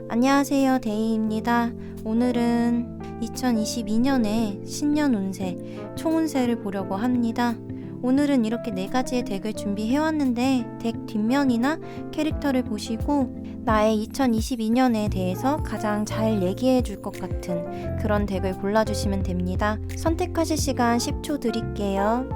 안녕하세요, 데이입니다. 오늘은 2022년의 신년 운세, 총운세를 보려고 합니다. 오늘은 이렇게 4가지의 덱을 준비해왔는데 덱 뒷면이나 캐릭터를 보시고 나의 2022년에 대해서 가장 잘 얘기해 줄 것 같은 그런 덱을 골라주시면 됩니다. 선택하실 시간 10초 드릴게요.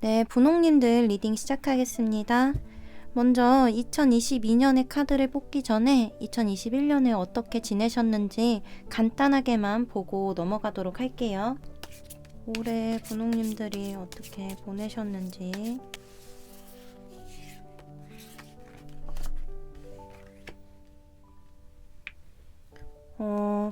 네, 분홍님들 리딩 시작하겠습니다. 먼저 2022년의 카드를 뽑기 전에 2021년에 어떻게 지내셨는지 간단하게만 보고 넘어가도록 할게요. 올해 분홍님들이 어떻게 보내셨는지.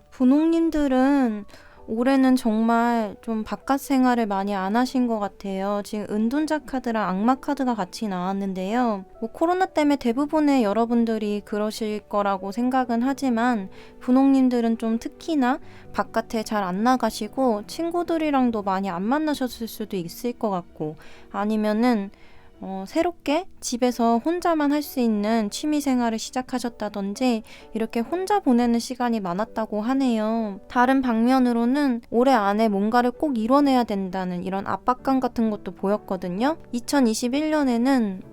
분홍님들은 올해는 정말 좀 바깥 생활을 많이 안 하신 것 같아요. 지금 은둔자 카드랑 악마 카드가 같이 나왔는데요. 코로나 때문에 대부분의 여러분들이 그러실 거라고 생각은 하지만 분홍님들은 좀 특히나 바깥에 잘 안 나가시고 친구들이랑도 많이 안 만나셨을 수도 있을 것 같고, 아니면은 새롭게 집에서 혼자만 할 수 있는 취미 생활을 시작하셨다든지 이렇게 혼자 보내는 시간이 많았다고 하네요. 다른 방면으로는 올해 안에 뭔가를 꼭 이뤄내야 된다는 이런 압박감 같은 것도 보였거든요. 2021년에는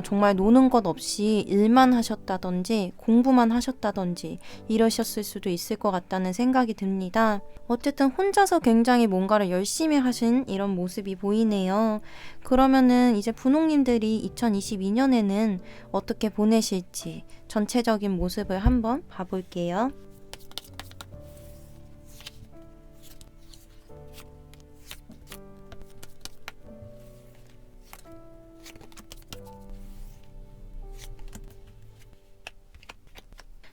정말 노는 것 없이 일만 하셨다든지 공부만 하셨다든지 이러셨을 수도 있을 것 같다는 생각이 듭니다. 어쨌든 혼자서 굉장히 뭔가를 열심히 하신 이런 모습이 보이네요. 그러면은 이제 분홍님들이 2022년에는 어떻게 보내실지 전체적인 모습을 한번 봐볼게요.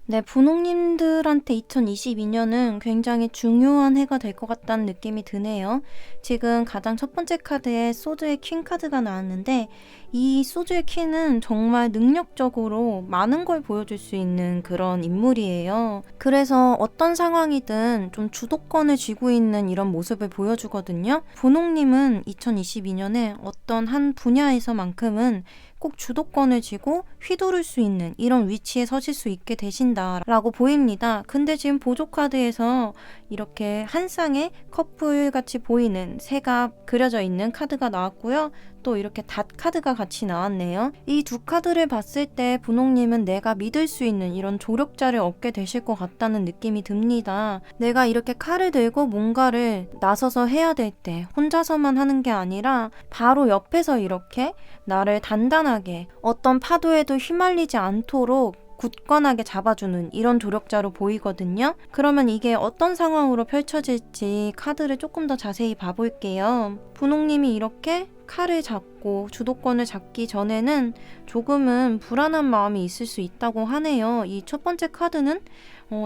네, 분홍님들한테 2022년은 굉장히 중요한 해가 될 것 같다는 느낌이 드네요. 지금 가장 첫 번째 카드에 소드의 퀸 카드가 나왔는데 이 소드의 퀸은 정말 능력적으로 많은 걸 보여줄 수 있는 그런 인물이에요. 그래서 어떤 상황이든 좀 주도권을 쥐고 있는 이런 모습을 보여주거든요. 분홍님은 2022년에 어떤 한 분야에서만큼은 꼭 주도권을 쥐고 휘두를 수 있는 이런 위치에 서실 수 있게 되신다라고 보입니다. 근데 지금 보조 카드에서 이렇게 한 쌍의 커플같이 보이는 새가 그려져 있는 카드가 나왔고요. 또 이렇게 닷 카드가 같이 나왔네요. 이 두 카드를 봤을 때 분홍님은 내가 믿을 수 있는 이런 조력자를 얻게 되실 것 같다는 느낌이 듭니다. 내가 이렇게 칼을 들고 뭔가를 나서서 해야 될 때 혼자서만 하는 게 아니라 바로 옆에서 이렇게 나를 단단하게 어떤 파도에도 휘말리지 않도록 굳건하게 잡아주는 이런 조력자로 보이거든요. 그러면 이게 어떤 상황으로 펼쳐질지 카드를 조금 더 자세히 봐볼게요. 분홍님이 이렇게 칼을 잡고 주도권을 잡기 전에는 조금은 불안한 마음이 있을 수 있다고 하네요. 이 첫 번째 카드는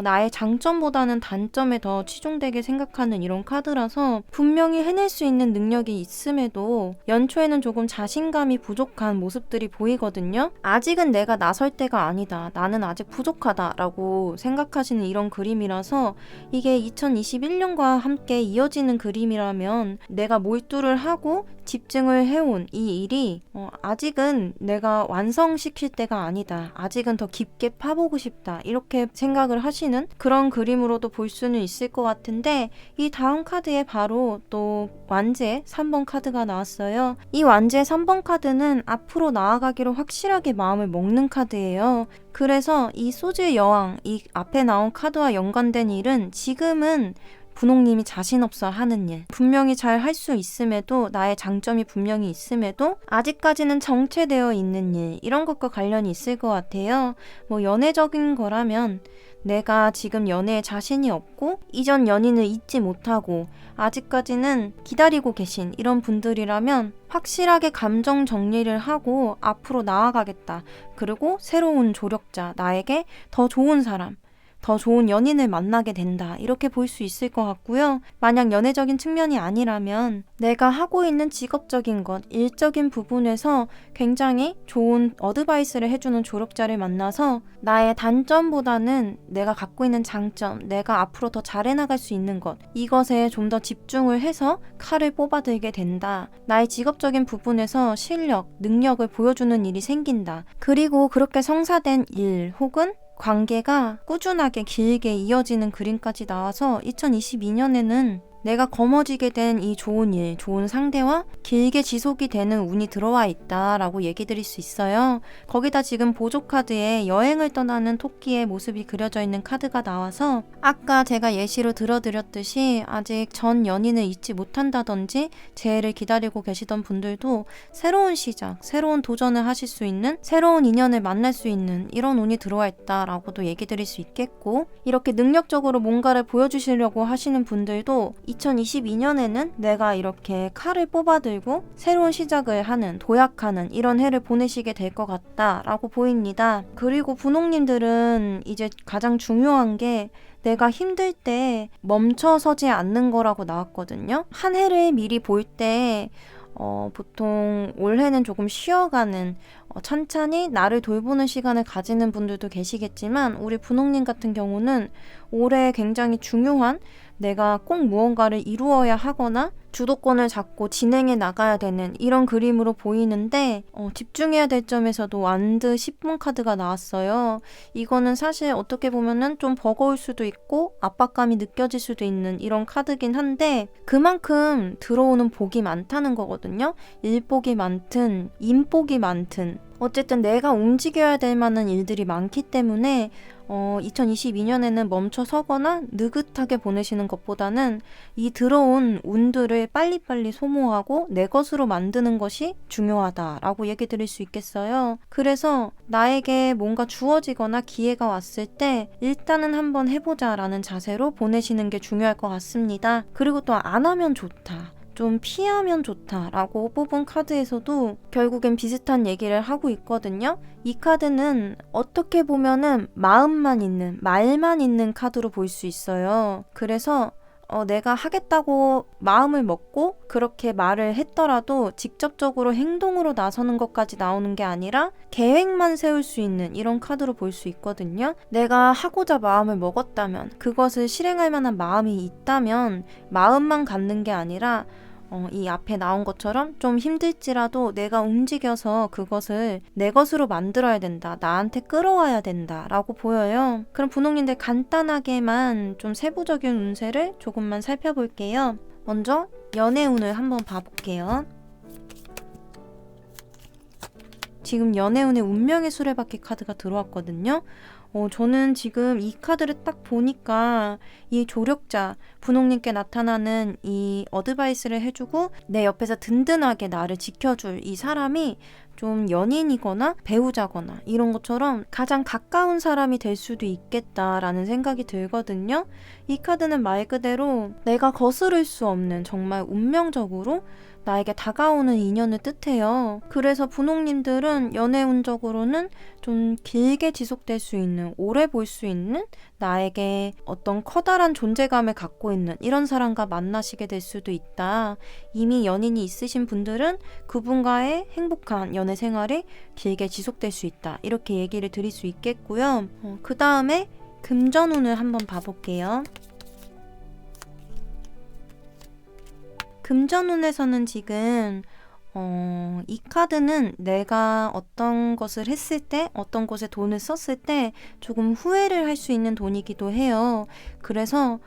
나의 장점보다는 단점에 더 치중되게 생각하는 이런 카드라서 분명히 해낼 수 있는 능력이 있음에도 연초에는 조금 자신감이 부족한 모습들이 보이거든요. 아직은 내가 나설 때가 아니다. 나는 아직 부족하다 라고 생각하시는 이런 그림이라서 이게 2021년과 함께 이어지는 그림이라면 내가 몰두를 하고 집중을 해온 이 일이 아직은 내가 완성시킬 때가 아니다. 아직은 더 깊게 파보고 싶다. 이렇게 생각을 하시는 그런 그림으로도 볼 수는 있을 것 같은데, 이 다음 카드에 바로 또 완제 3번 카드가 나왔어요. 이 완제 3번 카드는 앞으로 나아가기로 확실하게 마음을 먹는 카드예요. 그래서 이 소주의 여왕, 이 앞에 나온 카드와 연관된 일은 지금은 분홍님이 자신 없어 하는 일, 분명히 잘 할 수 있음에도, 나의 장점이 분명히 있음에도 아직까지는 정체되어 있는 일, 이런 것과 관련이 있을 것 같아요. 연애적인 거라면 내가 지금 연애에 자신이 없고 이전 연인을 잊지 못하고 아직까지는 기다리고 계신 이런 분들이라면 확실하게 감정 정리를 하고 앞으로 나아가겠다. 그리고 새로운 조력자, 나에게 더 좋은 사람, 더 좋은 연인을 만나게 된다. 이렇게 볼 수 있을 것 같고요. 만약 연애적인 측면이 아니라면 내가 하고 있는 직업적인 것, 일적인 부분에서 굉장히 좋은 어드바이스를 해주는 조력자를 만나서 나의 단점보다는 내가 갖고 있는 장점, 내가 앞으로 더 잘해나갈 수 있는 것, 이것에 좀 더 집중을 해서 칼을 뽑아들게 된다. 나의 직업적인 부분에서 실력, 능력을 보여주는 일이 생긴다. 그리고 그렇게 성사된 일 혹은 관계가 꾸준하게 길게 이어지는 그림까지 나와서 2022년에는 내가 거머쥐게 된 이 좋은 일, 좋은 상대와 길게 지속이 되는 운이 들어와 있다라고 얘기 드릴 수 있어요. 거기다 지금 보조 카드에 여행을 떠나는 토끼의 모습이 그려져 있는 카드가 나와서 아까 제가 예시로 들어드렸듯이 아직 전 연인을 잊지 못한다든지 재회를 기다리고 계시던 분들도 새로운 시작, 새로운 도전을 하실 수 있는, 새로운 인연을 만날 수 있는 이런 운이 들어와 있다라고도 얘기 드릴 수 있겠고, 이렇게 능력적으로 뭔가를 보여주시려고 하시는 분들도 2022년에는 내가 이렇게 칼을 뽑아들고 새로운 시작을 하는, 도약하는 이런 해를 보내시게 될 것 같다라고 보입니다. 그리고 분홍님들은 이제 가장 중요한 게 내가 힘들 때 멈춰서지 않는 거라고 나왔거든요. 한 해를 미리 볼 때 보통 올해는 조금 쉬어가는, 천천히 나를 돌보는 시간을 가지는 분들도 계시겠지만 우리 분홍님 같은 경우는 올해 굉장히 중요한, 내가 꼭 무언가를 이루어야 하거나 주도권을 잡고 진행해 나가야 되는 이런 그림으로 보이는데 집중해야 될 점에서도 완드 10분 카드가 나왔어요. 이거는 사실 어떻게 보면은 좀 버거울 수도 있고 압박감이 느껴질 수도 있는 이런 카드긴 한데 그만큼 들어오는 복이 많다는 거거든요. 일복이 많든 인복이 많든 어쨌든 내가 움직여야 될 만한 일들이 많기 때문에 2022년에는 멈춰 서거나 느긋하게 보내시는 것보다는 이 들어온 운들을 빨리빨리 소모하고 내 것으로 만드는 것이 중요하다라고 얘기 드릴 수 있겠어요. 그래서 나에게 뭔가 주어지거나 기회가 왔을 때 일단은 한번 해보자라는 자세로 보내시는 게 중요할 것 같습니다. 그리고 또 안 하면 좋다, 좀 피하면 좋다라고 뽑은 카드에서도 결국엔 비슷한 얘기를 하고 있거든요. 이 카드는 어떻게 보면은 마음만 있는, 말만 있는 카드로 볼 수 있어요. 그래서 내가 하겠다고 마음을 먹고 그렇게 말을 했더라도 직접적으로 행동으로 나서는 것까지 나오는 게 아니라 계획만 세울 수 있는 이런 카드로 볼 수 있거든요. 내가 하고자 마음을 먹었다면, 그것을 실행할 만한 마음이 있다면 마음만 갖는 게 아니라 이 앞에 나온 것처럼 좀 힘들지라도 내가 움직여서 그것을 내 것으로 만들어야 된다, 나한테 끌어와야 된다 라고 보여요. 그럼 분홍님들 간단하게만 좀 세부적인 운세를 조금만 살펴볼게요. 먼저 연애운을 한번 봐볼게요. 지금 연애운에 운명의 수레바퀴 카드가 들어왔거든요. 저는 지금 이 카드를 딱 보니까 이 조력자, 분홍님께 나타나는 이 어드바이스를 해주고 내 옆에서 든든하게 나를 지켜줄 이 사람이 좀 연인이거나 배우자거나 이런 것처럼 가장 가까운 사람이 될 수도 있겠다라는 생각이 들거든요. 이 카드는 말 그대로 내가 거스를 수 없는, 정말 운명적으로 나에게 다가오는 인연을 뜻해요. 그래서 분홍님들은 연애운적으로는 좀 길게 지속될 수 있는, 오래 볼 수 있는, 나에게 어떤 커다란 존재감을 갖고 있는 이런 사람과 만나시게 될 수도 있다. 이미 연인이 있으신 분들은 그분과의 행복한 연애 생활이 길게 지속될 수 있다. 이렇게 얘기를 드릴 수 있겠고요. 그 다음에 금전운을 한번 봐볼게요. 금전운에서는 지금 이 카드는 내가 어떤 것을 했을 때, 어떤 곳에 돈을 썼을 때 조금 후회를 할 수 있는 돈이기도 해요. 그래서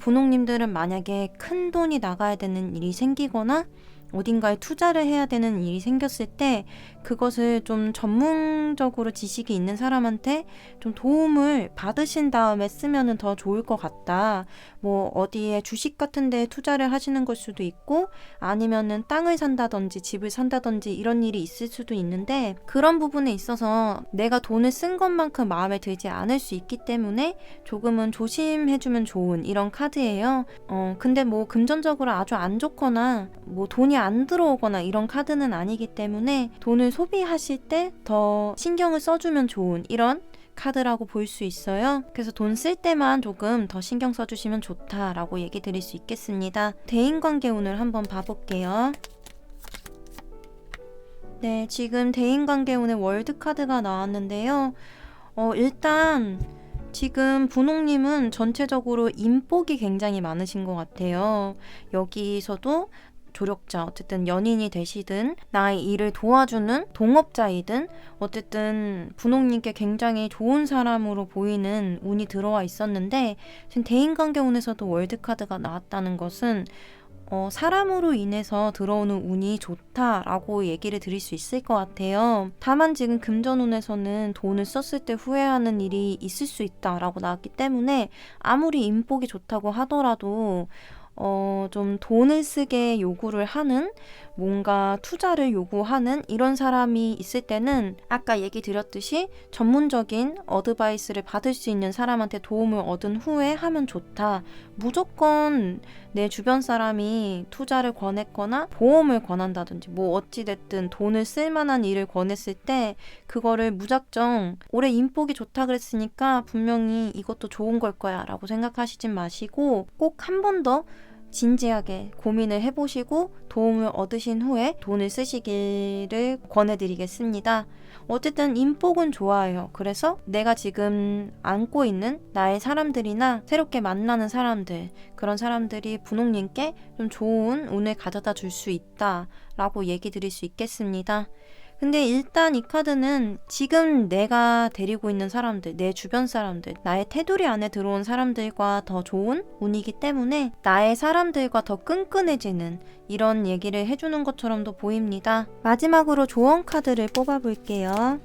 분홍님들은 만약에 큰 돈이 나가야 되는 일이 생기거나 어딘가에 투자를 해야 되는 일이 생겼을 때 그것을 좀 전문적으로 지식이 있는 사람한테 좀 도움을 받으신 다음에 쓰면은 더 좋을 것 같다. 뭐 어디에 주식 같은 데에 투자를 하시는 걸 수도 있고 아니면은 땅을 산다든지 집을 산다든지 이런 일이 있을 수도 있는데 그런 부분에 있어서 내가 돈을 쓴 것만큼 마음에 들지 않을 수 있기 때문에 조금은 조심해주면 좋은 이런 카드예요. 근데 뭐 금전적으로 아주 안 좋거나 뭐 돈이 안 들어오거나 이런 카드는 아니기 때문에 돈을 소비하실 때 더 신경을 써주면 좋은 이런 카드라고 볼 수 있어요. 그래서 돈 쓸 때만 조금 더 신경 써주시면 좋다라고 얘기 드릴 수 있겠습니다. 대인관계 오늘 한번 봐볼게요. 네, 지금 대인관계운의 월드카드가 나왔는데요. 일단 지금 분홍님은 전체적으로 인복이 굉장히 많으신 것 같아요. 여기서도 조력자, 어쨌든 연인이 되시든 나의 일을 도와주는 동업자이든 어쨌든 분홍님께 굉장히 좋은 사람으로 보이는 운이 들어와 있었는데 지금 대인관계운에서도 월드카드가 나왔다는 것은 사람으로 인해서 들어오는 운이 좋다라고 얘기를 드릴 수 있을 것 같아요. 다만 지금 금전운에서는 돈을 썼을 때 후회하는 일이 있을 수 있다라고 나왔기 때문에 아무리 인복이 좋다고 하더라도 좀 돈을 쓰게 요구를 하는 뭔가 투자를 요구하는 이런 사람이 있을 때는 아까 얘기 드렸듯이 전문적인 어드바이스를 받을 수 있는 사람한테 도움을 얻은 후에 하면 좋다. 무조건 내 주변 사람이 투자를 권했거나 보험을 권한다든지 뭐 어찌됐든 돈을 쓸 만한 일을 권했을 때 그거를 무작정 올해 인복이 좋다 그랬으니까 분명히 이것도 좋은 걸 거야 라고 생각하시진 마시고 꼭 한 번 더 진지하게 고민을 해보시고 도움을 얻으신 후에 돈을 쓰시기를 권해드리겠습니다. 어쨌든 인복은 좋아요. 그래서 내가 지금 안고 있는 나의 사람들이나 새롭게 만나는 사람들, 그런 사람들이 분홍님께 좀 좋은 운을 가져다 줄 수 있다라고 얘기 드릴 수 있겠습니다. 근데 일단 이 카드는 지금 내가 데리고 있는 사람들, 내 주변 사람들, 나의 테두리 안에 들어온 사람들과 더 좋은 운이기 때문에 나의 사람들과 더 끈끈해지는 이런 얘기를 해주는 것처럼도 보입니다. 마지막으로 조언 카드를 뽑아볼게요.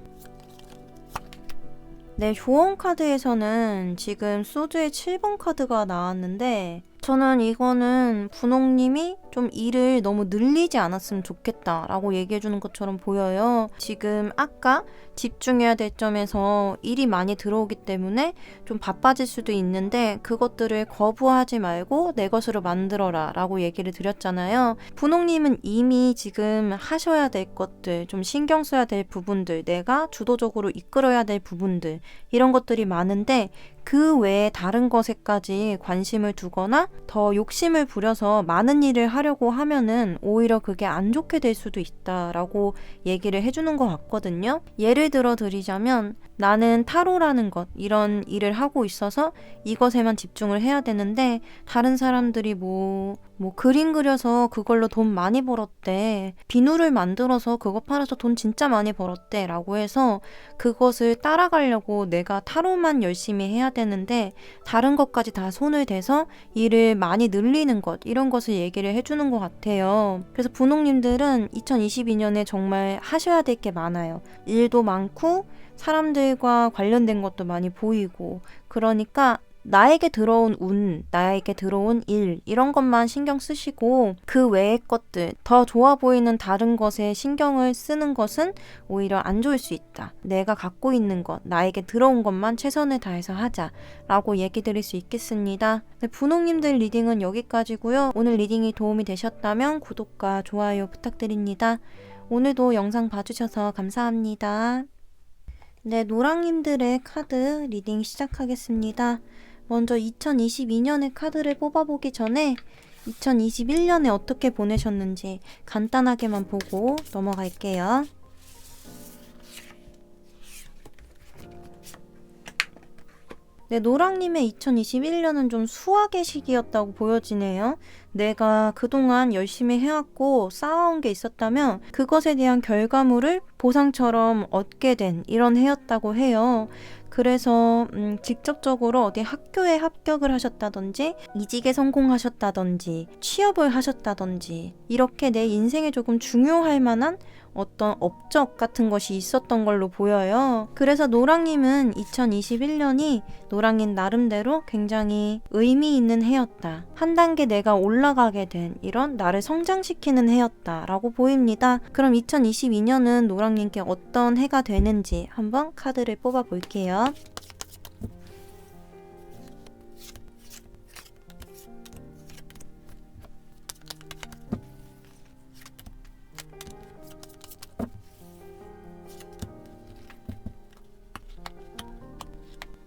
네, 조언 카드에서는 지금 소드의 7번 카드가 나왔는데 저는 이거는 분홍님이 좀 일을 너무 늘리지 않았으면 좋겠다라고 얘기해주는 것처럼 보여요. 지금 아까 집중해야 될 점에서 일이 많이 들어오기 때문에 좀 바빠질 수도 있는데 그것들을 거부하지 말고 내 것으로 만들어라 라고 얘기를 드렸잖아요. 분홍님은 이미 지금 하셔야 될 것들, 좀 신경 써야 될 부분들, 내가 주도적으로 이끌어야 될 부분들 이런 것들이 많은데 그 외에 다른 것에까지 관심을 두거나 더 욕심을 부려서 많은 일을 하려고 하면은 오히려 그게 안 좋게 될 수도 있다라고 얘기를 해주는 것 같거든요. 예를 들어 드리자면 나는 타로라는 것, 이런 일을 하고 있어서 이것에만 집중을 해야 되는데 다른 사람들이 뭐 그림 그려서 그걸로 돈 많이 벌었대. 비누를 만들어서 그거 팔아서 돈 진짜 많이 벌었대 라고 해서 그것을 따라가려고 내가 타로만 열심히 해야 되는데 다른 것까지 다 손을 대서 일을 많이 늘리는 것, 이런 것을 얘기를 해주는 것 같아요. 그래서 분홍님들은 2022년에 정말 하셔야 될 게 많아요. 일도 많고 사람들과 관련된 것도 많이 보이고 그러니까 나에게 들어온 운, 나에게 들어온 일 이런 것만 신경 쓰시고 그 외의 것들, 더 좋아 보이는 다른 것에 신경을 쓰는 것은 오히려 안 좋을 수 있다. 내가 갖고 있는 것, 나에게 들어온 것만 최선을 다해서 하자 라고 얘기 드릴 수 있겠습니다. 네, 분홍님들 리딩은 여기까지고요. 오늘 리딩이 도움이 되셨다면 구독과 좋아요 부탁드립니다. 오늘도 영상 봐주셔서 감사합니다. 네, 노랑님들의 카드 리딩 시작하겠습니다. 먼저 2022년의 카드를 뽑아보기 전에 2021년에 어떻게 보내셨는지 간단하게만 보고 넘어갈게요. 네, 노랑님의 2021년은 좀 수학의 시기였다고 보여지네요. 내가 그동안 열심히 해왔고 쌓아온 게 있었다면 그것에 대한 결과물을 보상처럼 얻게 된 이런 해였다고 해요. 그래서 직접적으로 어디 학교에 합격을 하셨다든지 이직에 성공하셨다든지 취업을 하셨다든지 이렇게 내 인생에 조금 중요할 만한 어떤 업적 같은 것이 있었던 걸로 보여요. 그래서 노랑님은 2021년이 노랑님 나름대로 굉장히 의미 있는 해였다. 한 단계 내가 올라가게 된 이런 나를 성장시키는 해였다 라고 보입니다. 그럼 2022년은 노랑님께 어떤 해가 되는지 한번 카드를 뽑아 볼게요.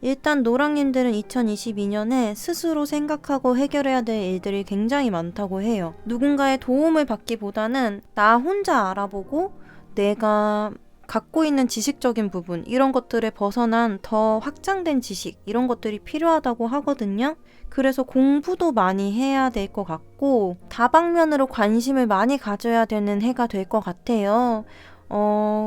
일단 노랑님들은 2022년에 스스로 생각하고 해결해야 될 일들이 굉장히 많다고 해요. 누군가의 도움을 받기보다는 나 혼자 알아보고 내가 갖고 있는 지식적인 부분, 이런 것들에 벗어난 더 확장된 지식, 이런 것들이 필요하다고 하거든요. 그래서 공부도 많이 해야 될 것 같고 다방면으로 관심을 많이 가져야 되는 해가 될 것 같아요.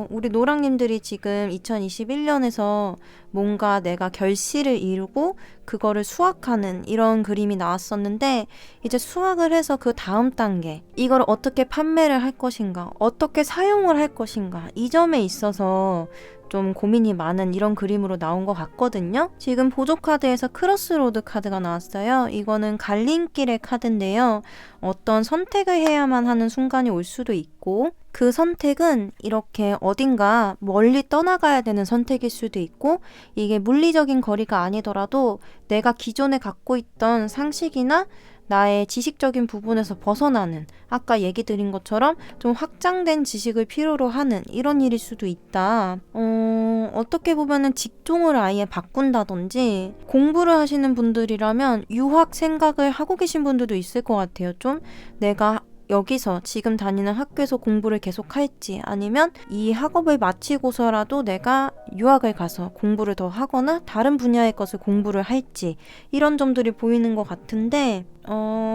우리 노랑님들이 지금 2021년에서 뭔가 내가 결실을 이루고 그거를 수확하는 이런 그림이 나왔었는데, 이제 수확을 해서 그 다음 단계, 이걸 어떻게 판매를 할 것인가, 어떻게 사용을 할 것인가, 이 점에 있어서 좀 고민이 많은 이런 그림으로 나온 것 같거든요. 지금 보조 카드에서 크로스로드 카드가 나왔어요. 이거는 갈림길의 카드인데요. 어떤 선택을 해야만 하는 순간이 올 수도 있고, 그 선택은 이렇게 어딘가 멀리 떠나가야 되는 선택일 수도 있고, 이게 물리적인 거리가 아니더라도 내가 기존에 갖고 있던 상식이나 나의 지식적인 부분에서 벗어나는, 아까 얘기 드린 것처럼 좀 확장된 지식을 필요로 하는 이런 일일 수도 있다. 어떻게 보면은 직종을 아예 바꾼다든지, 공부를 하시는 분들이라면 유학 생각을 하고 계신 분들도 있을 것 같아요. 좀 내가 여기서 지금 다니는 학교에서 공부를 계속 할지, 아니면 이 학업을 마치고서라도 내가 유학을 가서 공부를 더 하거나 다른 분야의 것을 공부를 할지, 이런 점들이 보이는 것 같은데,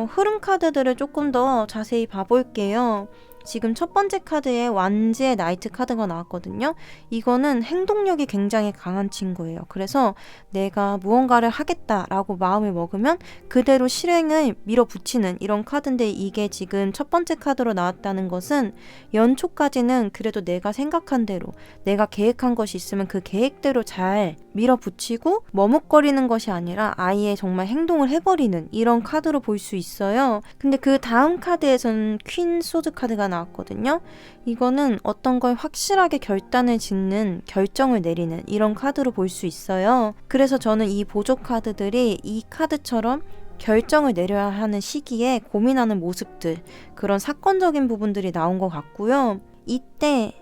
흐름 카드들을 조금 더 자세히 봐볼게요. 지금 첫 번째 카드에 완지의 나이트 카드가 나왔거든요. 이거는 행동력이 굉장히 강한 친구예요. 그래서 내가 무언가를 하겠다라고 마음을 먹으면 그대로 실행을 밀어붙이는 이런 카드인데, 이게 지금 첫 번째 카드로 나왔다는 것은 연초까지는 그래도 내가 생각한 대로, 내가 계획한 것이 있으면 그 계획대로 잘 밀어붙이고 머뭇거리는 것이 아니라 아예 정말 행동을 해버리는 이런 카드로 볼 수 있어요. 근데 그 다음 카드에서는 퀸 소드 카드가 나왔거든요. 이거는 어떤 걸 확실하게 결단을 짓는, 결정을 내리는 이런 카드로 볼 수 있어요. 그래서 저는 이 보조 카드들이 이 카드처럼 결정을 내려야 하는 시기에 고민하는 모습들, 그런 사건적인 부분들이 나온 것 같고요. 이때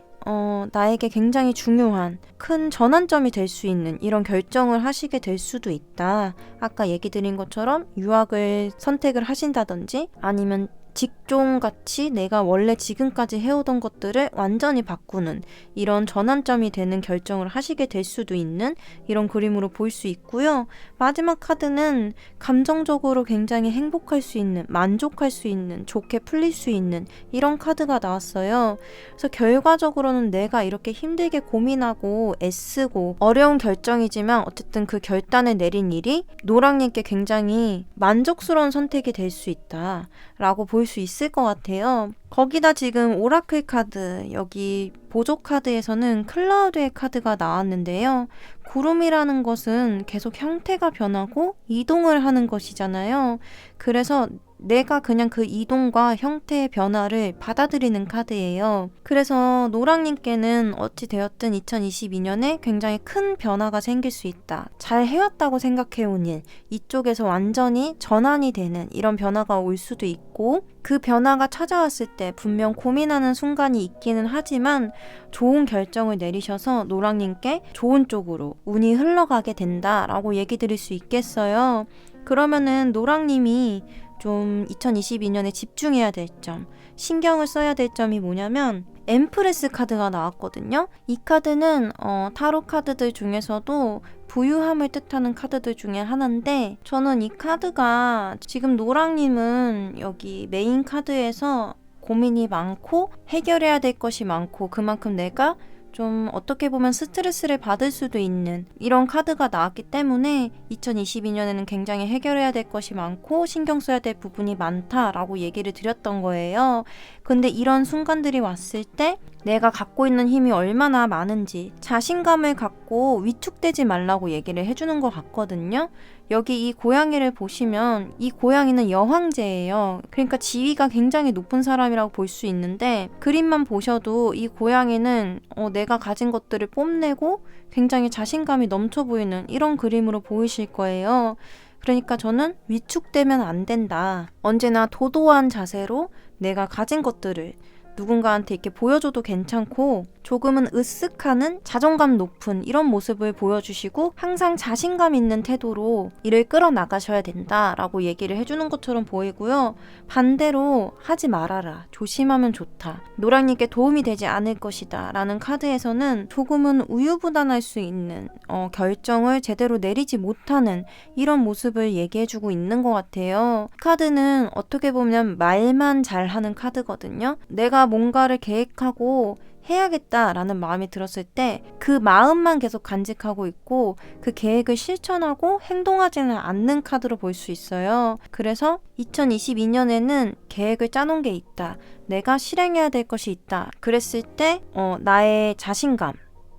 나에게 굉장히 중요한 큰 전환점이 될 수 있는 이런 결정을 하시게 될 수도 있다. 아까 얘기 드린 것처럼 유학을 선택을 하신다든지, 아니면 직종같이 내가 원래 지금까지 해오던 것들을 완전히 바꾸는 이런 전환점이 되는 결정을 하시게 될 수도 있는 이런 그림으로 볼 수 있고요. 마지막 카드는 감정적으로 굉장히 행복할 수 있는, 만족할 수 있는, 좋게 풀릴 수 있는 이런 카드가 나왔어요. 그래서 결과적으로는 내가 이렇게 힘들게 고민하고 애쓰고 어려운 결정이지만 어쨌든 그 결단을 내린 일이 노랑님께 굉장히 만족스러운 선택이 될 수 있다 라고 볼 수 있을 것 같아요. 거기다 지금 오라클 카드, 여기 보조 카드에서는 클라우드의 카드가 나왔는데요. 구름이라는 것은 계속 형태가 변하고 이동을 하는 것이잖아요. 그래서 내가 그냥 그 이동과 형태의 변화를 받아들이는 카드예요. 그래서 노랑님께는 어찌 되었든 2022년에 굉장히 큰 변화가 생길 수 있다. 잘 해왔다고 생각해온 일, 이쪽에서 완전히 전환이 되는 이런 변화가 올 수도 있고, 그 변화가 찾아왔을 때 분명 고민하는 순간이 있기는 하지만 좋은 결정을 내리셔서 노랑님께 좋은 쪽으로 운이 흘러가게 된다라고 얘기 드릴 수 있겠어요. 그러면은 노랑님이 좀 2022년에 집중해야 될 점, 신경을 써야 될 점이 뭐냐면 엠프레스 카드가 나왔거든요. 이 카드는 타로 카드들 중에서도 부유함을 뜻하는 카드들 중에 하나인데, 저는 이 카드가 지금 노랑님은 여기 메인 카드에서 고민이 많고 해결해야 될 것이 많고, 그만큼 내가 좀 어떻게 보면 스트레스를 받을 수도 있는 이런 카드가 나왔기 때문에 2022년에는 굉장히 해결해야 될 것이 많고 신경 써야 될 부분이 많다라고 얘기를 드렸던 거예요. 근데 이런 순간들이 왔을 때 내가 갖고 있는 힘이 얼마나 많은지 자신감을 갖고 위축되지 말라고 얘기를 해주는 것 같거든요. 여기 이 고양이를 보시면 이 고양이는 여황제예요. 그러니까 지위가 굉장히 높은 사람이라고 볼 수 있는데, 그림만 보셔도 이 고양이는 내가 가진 것들을 뽐내고 굉장히 자신감이 넘쳐 보이는 이런 그림으로 보이실 거예요. 그러니까 저는 위축되면 안 된다. 언제나 도도한 자세로 내가 가진 것들을 누군가한테 이렇게 보여줘도 괜찮고 조금은 으쓱하는 자존감 높은 이런 모습을 보여주시고 항상 자신감 있는 태도로 일을 끌어나가셔야 된다라고 얘기를 해주는 것처럼 보이고요. 반대로 하지 말아라. 조심하면 좋다. 노랑님께 도움이 되지 않을 것이다. 라는 카드에서는 조금은 우유부단할 수 있는 결정을 제대로 내리지 못하는 이런 모습을 얘기해주고 있는 것 같아요. 카드는 어떻게 보면 말만 잘하는 카드거든요. 내가 뭔가를 계획하고 해야겠다라는 마음이 들었을 때 그 마음만 계속 간직하고 있고 그 계획을 실천하고 행동하지는 않는 카드로 볼 수 있어요. 그래서 2022년에는 계획을 짜놓은 게 있다. 내가 실행해야 될 것이 있다. 그랬을 때 나의 자신감,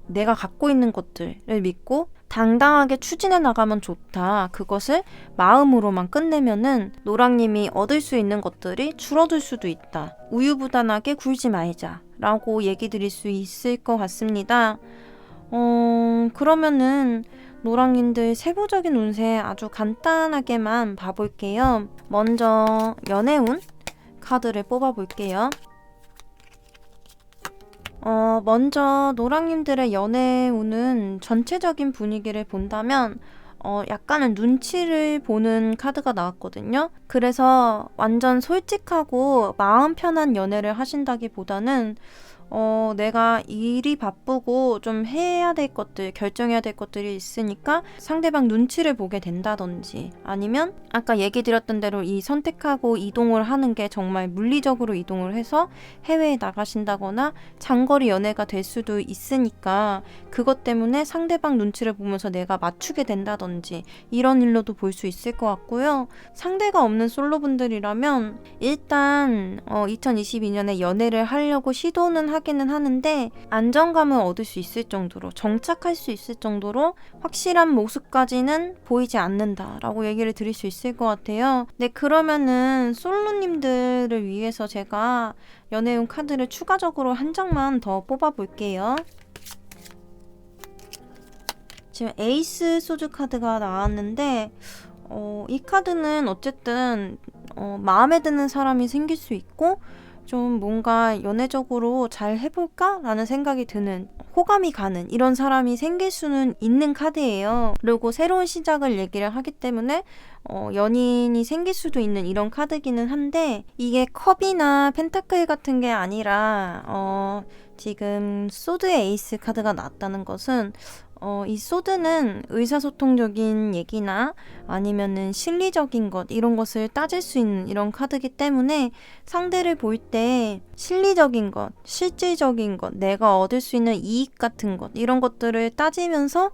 내가 갖고 있는 것들을 믿고 당당하게 추진해 나가면 좋다. 그것을 마음으로만 끝내면은 노랑님이 얻을 수 있는 것들이 줄어들 수도 있다. 우유부단하게 굴지 말자 라고 얘기 드릴 수 있을 것 같습니다. 그러면은 노랑님들 세부적인 운세 아주 간단하게만 봐볼게요. 먼저 연애운 카드를 뽑아볼게요. 먼저 노랑님들의 연애운은 전체적인 분위기를 본다면 약간은 눈치를 보는 카드가 나왔거든요. 그래서 완전 솔직하고 마음 편한 연애를 하신다기보다는 내가 일이 바쁘고 좀 해야 될 것들, 결정해야 될 것들이 있으니까 상대방 눈치를 보게 된다든지 아니면 아까 얘기 드렸던 대로 이 선택하고 이동을 하는 게 정말 물리적으로 이동을 해서 해외에 나가신다거나 장거리 연애가 될 수도 있으니까 그것 때문에 상대방 눈치를 보면서 내가 맞추게 된다든지 이런 일로도 볼 수 있을 것 같고요. 상대가 없는 솔로분들이라면 일단 2022년에 연애를 하려고 시도는 하기는 하는데 안정감을 얻을 수 있을 정도로 정착할 수 있을 정도로 확실한 모습까지는 보이지 않는다라고 얘기를 드릴 수 있을 것 같아요. 네, 그러면은 솔로님들을 위해서 제가 연애운 카드를 추가적으로 한 장만 더 뽑아볼게요. 지금 에이스 소주 카드가 나왔는데 이 카드는 어쨌든 마음에 드는 사람이 생길 수 있고 좀 뭔가 연애적으로 잘 해볼까? 라는 생각이 드는 호감이 가는 이런 사람이 생길 수는 있는 카드예요. 그리고 새로운 시작을 얘기를 하기 때문에 연인이 생길 수도 있는 이런 카드기는 한데 이게 컵이나 펜타클 같은 게 아니라 지금 소드의 에이스 카드가 나왔다는 것은 이 소드는 의사소통적인 얘기나 아니면은 실리적인 것 이런 것을 따질 수 있는 이런 카드이기 때문에 상대를 볼 때 실리적인 것, 실질적인 것, 내가 얻을 수 있는 이익 같은 것 이런 것들을 따지면서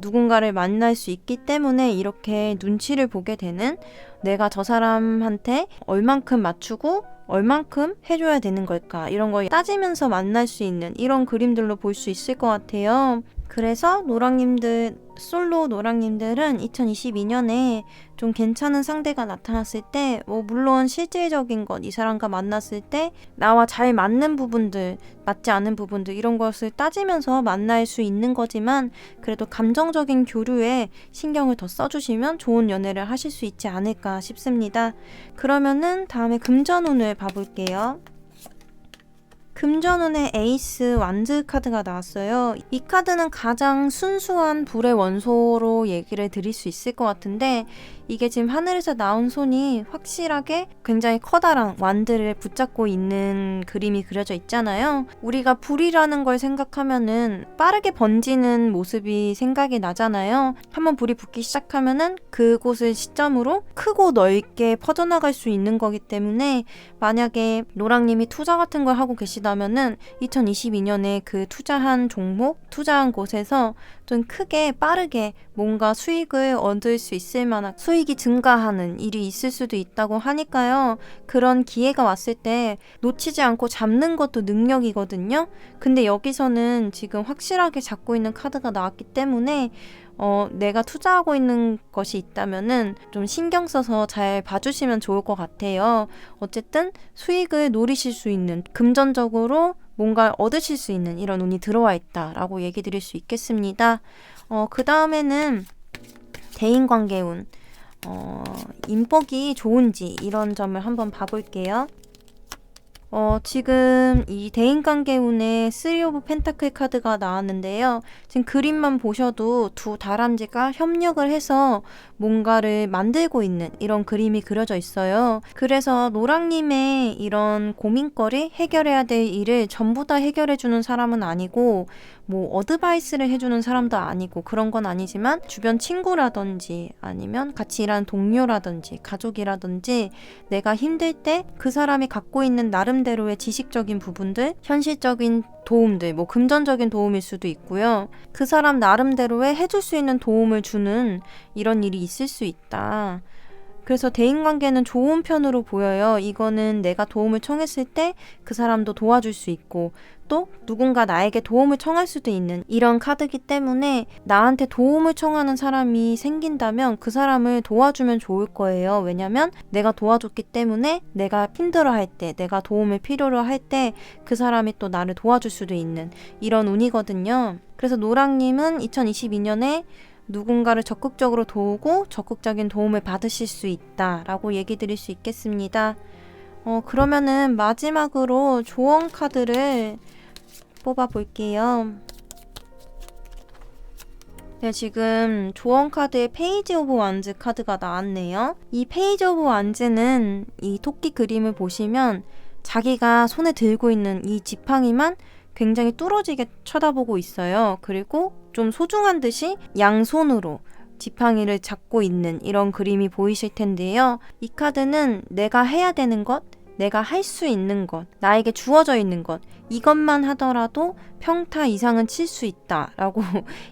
누군가를 만날 수 있기 때문에 이렇게 눈치를 보게 되는 내가 저 사람한테 얼만큼 맞추고 얼만큼 해줘야 되는 걸까 이런 걸 따지면서 만날 수 있는 이런 그림들로 볼 수 있을 것 같아요. 그래서 솔로 노랑님들은 2022년에 좀 괜찮은 상대가 나타났을 때 물론 실질적인 것, 이 사람과 만났을 때 나와 잘 맞는 부분들, 맞지 않은 부분들 이런 것을 따지면서 만날 수 있는 거지만 그래도 감정적인 교류에 신경을 더 써주시면 좋은 연애를 하실 수 있지 않을까 싶습니다. 그러면은 다음에 금전운을 봐볼게요. 금전운의 에이스 완즈 카드가 나왔어요. 이 카드는 가장 순수한 불의 원소로 얘기를 드릴 수 있을 것 같은데 이게 지금 하늘에서 나온 손이 확실하게 굉장히 커다란 완드를 붙잡고 있는 그림이 그려져 있잖아요. 우리가 불이라는 걸 생각하면은 빠르게 번지는 모습이 생각이 나잖아요. 한번 불이 붙기 시작하면은 그곳을 시점으로 크고 넓게 퍼져나갈 수 있는 거기 때문에 만약에 노랑님이 투자 같은 걸 하고 계시다면은 2022년에 그 투자한 종목, 투자한 곳에서 좀 크게 빠르게 뭔가 수익을 얻을 수 있을 만한 수익이 증가하는 일이 있을 수도 있다고 하니까요. 그런 기회가 왔을 때 놓치지 않고 잡는 것도 능력이거든요. 근데 여기서는 지금 확실하게 잡고 있는 카드가 나왔기 때문에 내가 투자하고 있는 것이 있다면은 좀 신경 써서 잘 봐주시면 좋을 것 같아요. 어쨌든 수익을 노리실 수 있는 금전적으로 뭔가 얻으실 수 있는 이런 운이 들어와 있다라고 얘기 드릴 수 있겠습니다. 그 다음에는 대인관계운, 인복이 좋은지 이런 점을 한번 봐볼게요. 지금 이 대인관계운에 3 오브 펜타클 카드가 나왔는데요. 지금 그림만 보셔도 두 다람쥐가 협력을 해서 뭔가를 만들고 있는 이런 그림이 그려져 있어요. 그래서 노랑님의 이런 고민거리, 해결해야 될 일을 전부 다 해결해주는 사람은 아니고 뭐 어드바이스를 해주는 사람도 아니고 그런 건 아니지만 주변 친구라든지 아니면 같이 일하는 동료라든지 가족이라든지 내가 힘들 때 그 사람이 갖고 있는 나름대로의 지식적인 부분들, 현실적인 도움들, 뭐 금전적인 도움일 수도 있고요. 그 사람 나름대로의 해줄 수 있는 도움을 주는 이런 일이 있을 수 있다. 그래서 대인관계는 좋은 편으로 보여요. 이거는 내가 도움을 청했을 때 그 사람도 도와줄 수 있고 또 누군가 나에게 도움을 청할 수도 있는 이런 카드이기 때문에 나한테 도움을 청하는 사람이 생긴다면 그 사람을 도와주면 좋을 거예요. 왜냐면 내가 도와줬기 때문에 내가 힘들어할 때, 내가 도움을 필요로 할 때 그 사람이 또 나를 도와줄 수도 있는 이런 운이거든요. 그래서 노랑님은 2022년에 누군가를 적극적으로 도우고 적극적인 도움을 받으실 수 있다라고 얘기 드릴 수 있겠습니다. 그러면은 마지막으로 조언 카드를 뽑아 볼게요. 네, 지금 조언 카드에 페이지 오브 완즈 카드가 나왔네요. 이 페이지 오브 완즈는 이 토끼 그림을 보시면 자기가 손에 들고 있는 이 지팡이만 굉장히 뚫어지게 쳐다보고 있어요. 그리고 좀 소중한 듯이 양손으로 지팡이를 잡고 있는 이런 그림이 보이실 텐데요. 이 카드는 내가 해야 되는 것, 내가 할 수 있는 것, 나에게 주어져 있는 것, 이것만 하더라도 평타 이상은 칠 수 있다 라고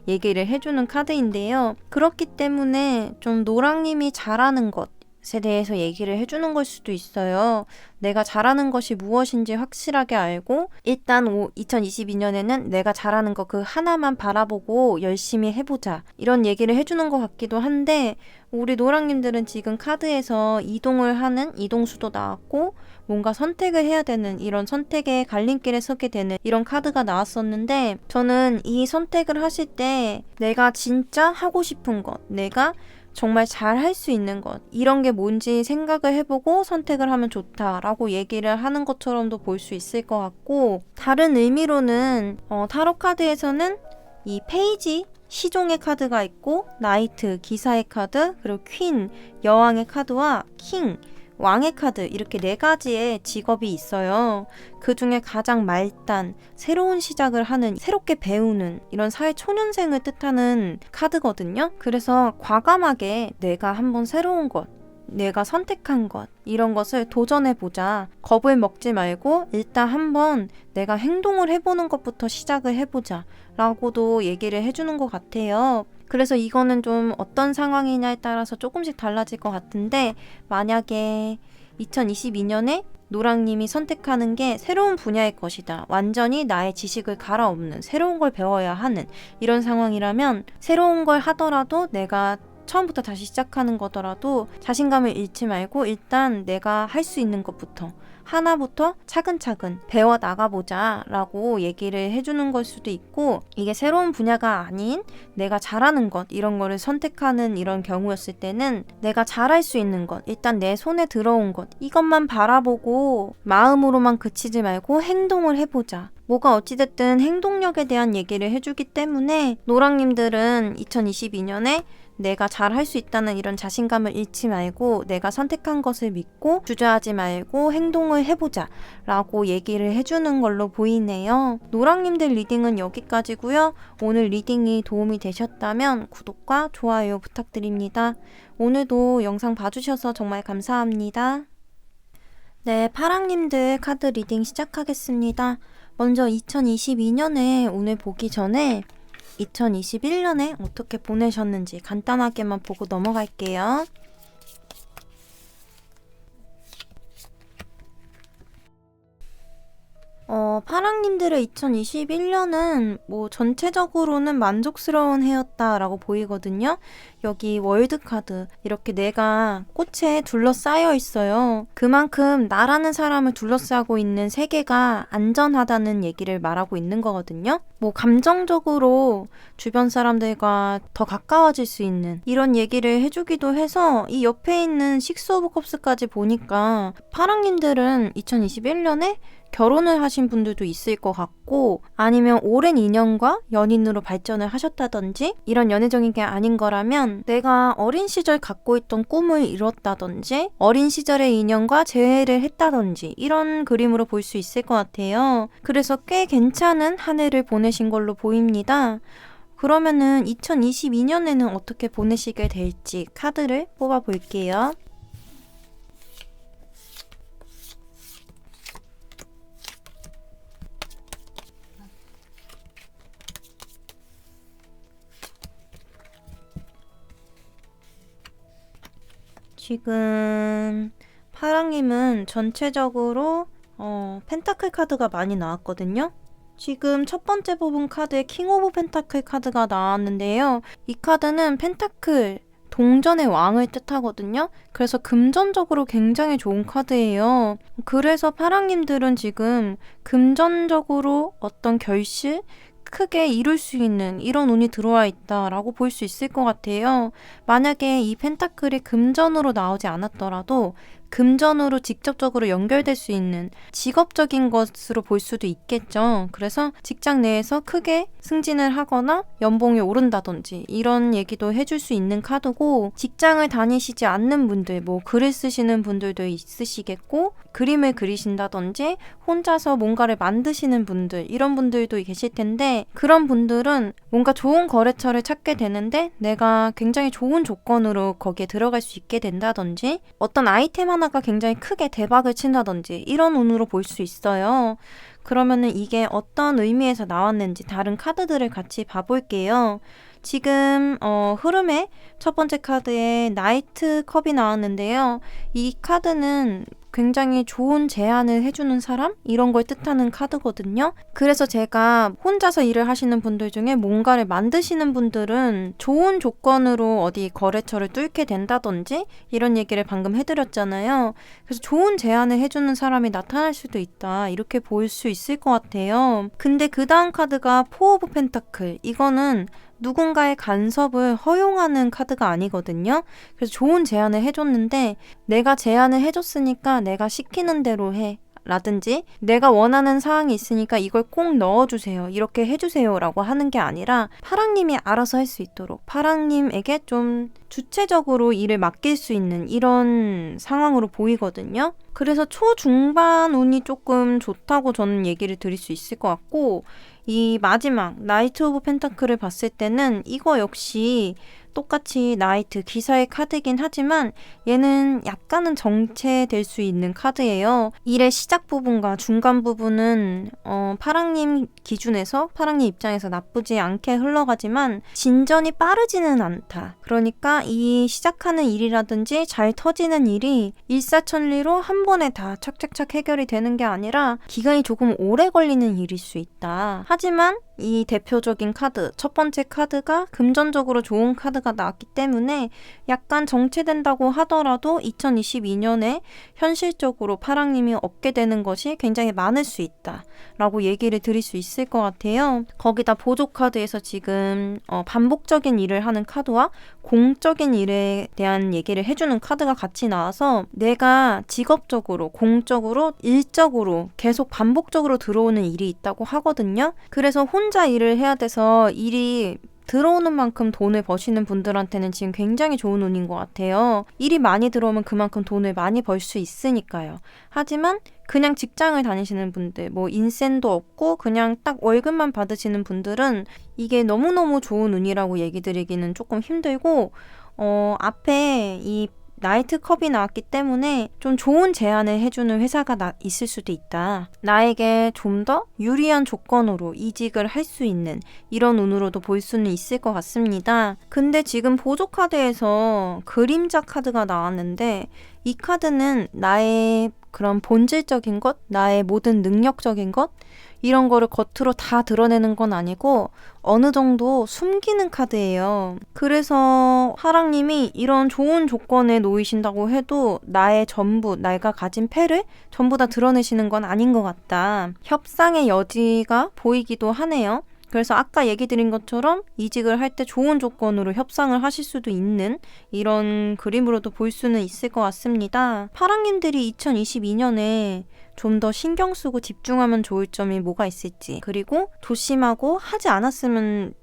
얘기를 해주는 카드인데요. 그렇기 때문에 좀 노랑님이 잘하는 것에 대해서 얘기를 해주는 걸 수도 있어요. 내가 잘하는 것이 무엇인지 확실하게 알고 일단 2022년에는 내가 잘하는 것 그 하나만 바라보고 열심히 해보자 이런 얘기를 해주는 것 같기도 한데 우리 노랑님들은 지금 카드에서 이동을 하는 이동수도 나왔고 뭔가 선택을 해야 되는 이런 선택의 갈림길에 서게 되는 이런 카드가 나왔었는데 저는 이 선택을 하실 때 내가 진짜 하고 싶은 것, 내가 정말 잘 할 수 있는 것 이런 게 뭔지 생각을 해보고 선택을 하면 좋다라고 얘기를 하는 것처럼도 볼 수 있을 것 같고 다른 의미로는 타로 카드에서는 이 페이지 시종의 카드가 있고 나이트 기사의 카드 그리고 퀸 여왕의 카드와 킹 왕의 카드 이렇게 4가지의 직업이 있어요. 그 중에 가장 말단, 새로운 시작을 하는, 새롭게 배우는 이런 사회초년생을 뜻하는 카드거든요. 그래서 과감하게 내가 한번 새로운 것, 내가 선택한 것 이런 것을 도전해보자. 겁을 먹지 말고 일단 한번 내가 행동을 해보는 것부터 시작을 해보자 라고도 얘기를 해주는 것 같아요. 그래서 이거는 좀 어떤 상황이냐에 따라서 조금씩 달라질 것 같은데 만약에 2022년에 노랑님이 선택하는 게 새로운 분야의 것이다. 완전히 나의 지식을 갈아엎는 새로운 걸 배워야 하는 이런 상황이라면 새로운 걸 하더라도 내가 처음부터 다시 시작하는 거더라도 자신감을 잃지 말고 일단 내가 할 수 있는 것부터 하나부터 차근차근 배워 나가보자 라고 얘기를 해주는 걸 수도 있고 이게 새로운 분야가 아닌 내가 잘하는 것 이런 거를 선택하는 이런 경우였을 때는 내가 잘할 수 있는 것 일단 내 손에 들어온 것 이것만 바라보고 마음으로만 그치지 말고 행동을 해보자. 뭐가 어찌됐든 행동력에 대한 얘기를 해주기 때문에 노랑님들은 2022년에 내가 잘할 수 있다는 이런 자신감을 잃지 말고 내가 선택한 것을 믿고 주저하지 말고 행동을 해보자 라고 얘기를 해주는 걸로 보이네요. 노랑님들 리딩은 여기까지고요. 오늘 리딩이 도움이 되셨다면 구독과 좋아요 부탁드립니다. 오늘도 영상 봐주셔서 정말 감사합니다. 네, 파랑님들 카드 리딩 시작하겠습니다. 먼저 2022년에 오늘 보기 전에 2021년에 어떻게 보내셨는지 간단하게만 보고 넘어갈게요. 파랑님들의 2021년은 뭐 전체적으로는 만족스러운 해였다라고 보이거든요. 여기 월드카드 이렇게 내가 꽃에 둘러싸여 있어요. 그만큼 나라는 사람을 둘러싸고 있는 세계가 안전하다는 얘기를 말하고 있는 거거든요. 뭐 감정적으로 주변 사람들과 더 가까워질 수 있는 이런 얘기를 해주기도 해서 이 옆에 있는 식스 오브 컵스까지 보니까 파랑님들은 2021년에 결혼을 하신 분들도 있을 것 같고 아니면 오랜 인연과 연인으로 발전을 하셨다든지 이런 연애적인 게 아닌 거라면 내가 어린 시절 갖고 있던 꿈을 이뤘다든지 어린 시절의 인연과 재회를 했다든지 이런 그림으로 볼 수 있을 것 같아요. 그래서 꽤 괜찮은 한 해를 보내신 걸로 보입니다. 그러면은 2022년에는 어떻게 보내시게 될지 카드를 뽑아 볼게요. 지금 파랑님은 전체적으로 펜타클 카드가 많이 나왔거든요. 지금 첫 번째 뽑은 카드에 킹 오브 펜타클 카드가 나왔는데요. 이 카드는 펜타클 동전의 왕을 뜻하거든요. 그래서 금전적으로 굉장히 좋은 카드예요. 그래서 파랑님들은 지금 금전적으로 어떤 결실 크게 이룰 수 있는 이런 운이 들어와 있다라고 볼 수 있을 것 같아요. 만약에 이 펜타클이 금전으로 나오지 않았더라도 금전으로 직접적으로 연결될 수 있는 직업적인 것으로 볼 수도 있겠죠. 그래서 직장 내에서 크게 승진을 하거나 연봉이 오른다든지 이런 얘기도 해줄 수 있는 카드고 직장을 다니시지 않는 분들, 뭐 글을 쓰시는 분들도 있으시겠고 그림을 그리신다든지 혼자서 뭔가를 만드시는 분들 이런 분들도 계실 텐데 그런 분들은 뭔가 좋은 거래처를 찾게 되는데 내가 굉장히 좋은 조건으로 거기에 들어갈 수 있게 된다든지 어떤 아이템 하나가 굉장히 크게 대박을 친다든지 이런 운으로 볼 수 있어요. 그러면은 이게 어떤 의미에서 나왔는지 다른 카드들을 같이 봐볼게요. 지금 흐름의 첫 번째 카드에 나이트 컵이 나왔는데요. 이 카드는 굉장히 좋은 제안을 해주는 사람? 이런 걸 뜻하는 카드거든요. 그래서 제가 혼자서 일을 하시는 분들 중에 뭔가를 만드시는 분들은 좋은 조건으로 어디 거래처를 뚫게 된다든지 이런 얘기를 방금 해드렸잖아요. 그래서 좋은 제안을 해주는 사람이 나타날 수도 있다. 이렇게 볼 수 있을 것 같아요. 근데 그 다음 카드가 포 오브 펜타클. 이거는 누군가의 간섭을 허용하는 카드가 아니거든요. 그래서 좋은 제안을 해줬는데 내가 제안을 해줬으니까 내가 시키는 대로 해. 라든지 내가 원하는 사항이 있으니까 이걸 꼭 넣어주세요. 이렇게 해주세요. 라고 하는 게 아니라 파랑님이 알아서 할 수 있도록 파랑님에게 좀 주체적으로 일을 맡길 수 있는 이런 상황으로 보이거든요. 그래서 초중반 운이 조금 좋다고 저는 얘기를 드릴 수 있을 것 같고 이 마지막 나이트 오브 펜타클을 봤을 때는 이거 역시 똑같이 나이트 기사의 카드이긴 하지만 얘는 약간은 정체될 수 있는 카드예요. 일의 시작 부분과 중간 부분은 파랑님 기준에서 파랑님 입장에서 나쁘지 않게 흘러가지만 진전이 빠르지는 않다. 그러니까 이 시작하는 일이라든지 잘 터지는 일이 일사천리로 한 번에 다 착착착 해결이 되는 게 아니라 기간이 조금 오래 걸리는 일일 수 있다. 하지만 이 대표적인 카드, 첫 번째 카드가 금전적으로 좋은 카드가 나왔기 때문에 약간 정체된다고 하더라도 2022년에 현실적으로 파랑님이 얻게 되는 것이 굉장히 많을 수 있다 라고 얘기를 드릴 수 있을 것 같아요. 거기다 보조 카드에서 지금 반복적인 일을 하는 카드와 공적인 일에 대한 얘기를 해주는 카드가 같이 나와서 내가 직업적으로, 공적으로, 일적으로 계속 반복적으로 들어오는 일이 있다고 하거든요. 그래서 혼자 일을 해야 돼서 일이 들어오는 만큼 돈을 버시는 분들한테는 지금 굉장히 좋은 운인 것 같아요. 일이 많이 들어오면 그만큼 돈을 많이 벌 수 있으니까요. 하지만 그냥 직장을 다니시는 분들, 뭐 인센도 없고 그냥 딱 월급만 받으시는 분들은 이게 너무너무 좋은 운이라고 얘기 드리기는 조금 힘들고 앞에 이 나이트컵이 나왔기 때문에 좀 좋은 제안을 해주는 회사가 있을 수도 있다. 나에게 좀 더 유리한 조건으로 이직을 할 수 있는 이런 운으로도 볼 수는 있을 것 같습니다. 근데 지금 보조 카드에서 그림자 카드가 나왔는데 이 카드는 나의 그런 본질적인 것, 나의 모든 능력적인 것 이런 거를 겉으로 다 드러내는 건 아니고 어느 정도 숨기는 카드예요. 그래서 하랑님이 이런 좋은 조건에 놓이신다고 해도 나의 전부, 내가 가진 패를 전부 다 드러내시는 건 아닌 것 같다. 협상의 여지가 보이기도 하네요. 그래서 아까 얘기 드린 것처럼 이직을 할 때 좋은 조건으로 협상을 하실 수도 있는 이런 그림으로도 볼 수는 있을 것 같습니다. 파랑님들이 2022년에 좀 더 신경 쓰고 집중하면 좋을 점이 뭐가 있을지, 그리고 도심하고 하지 않았으면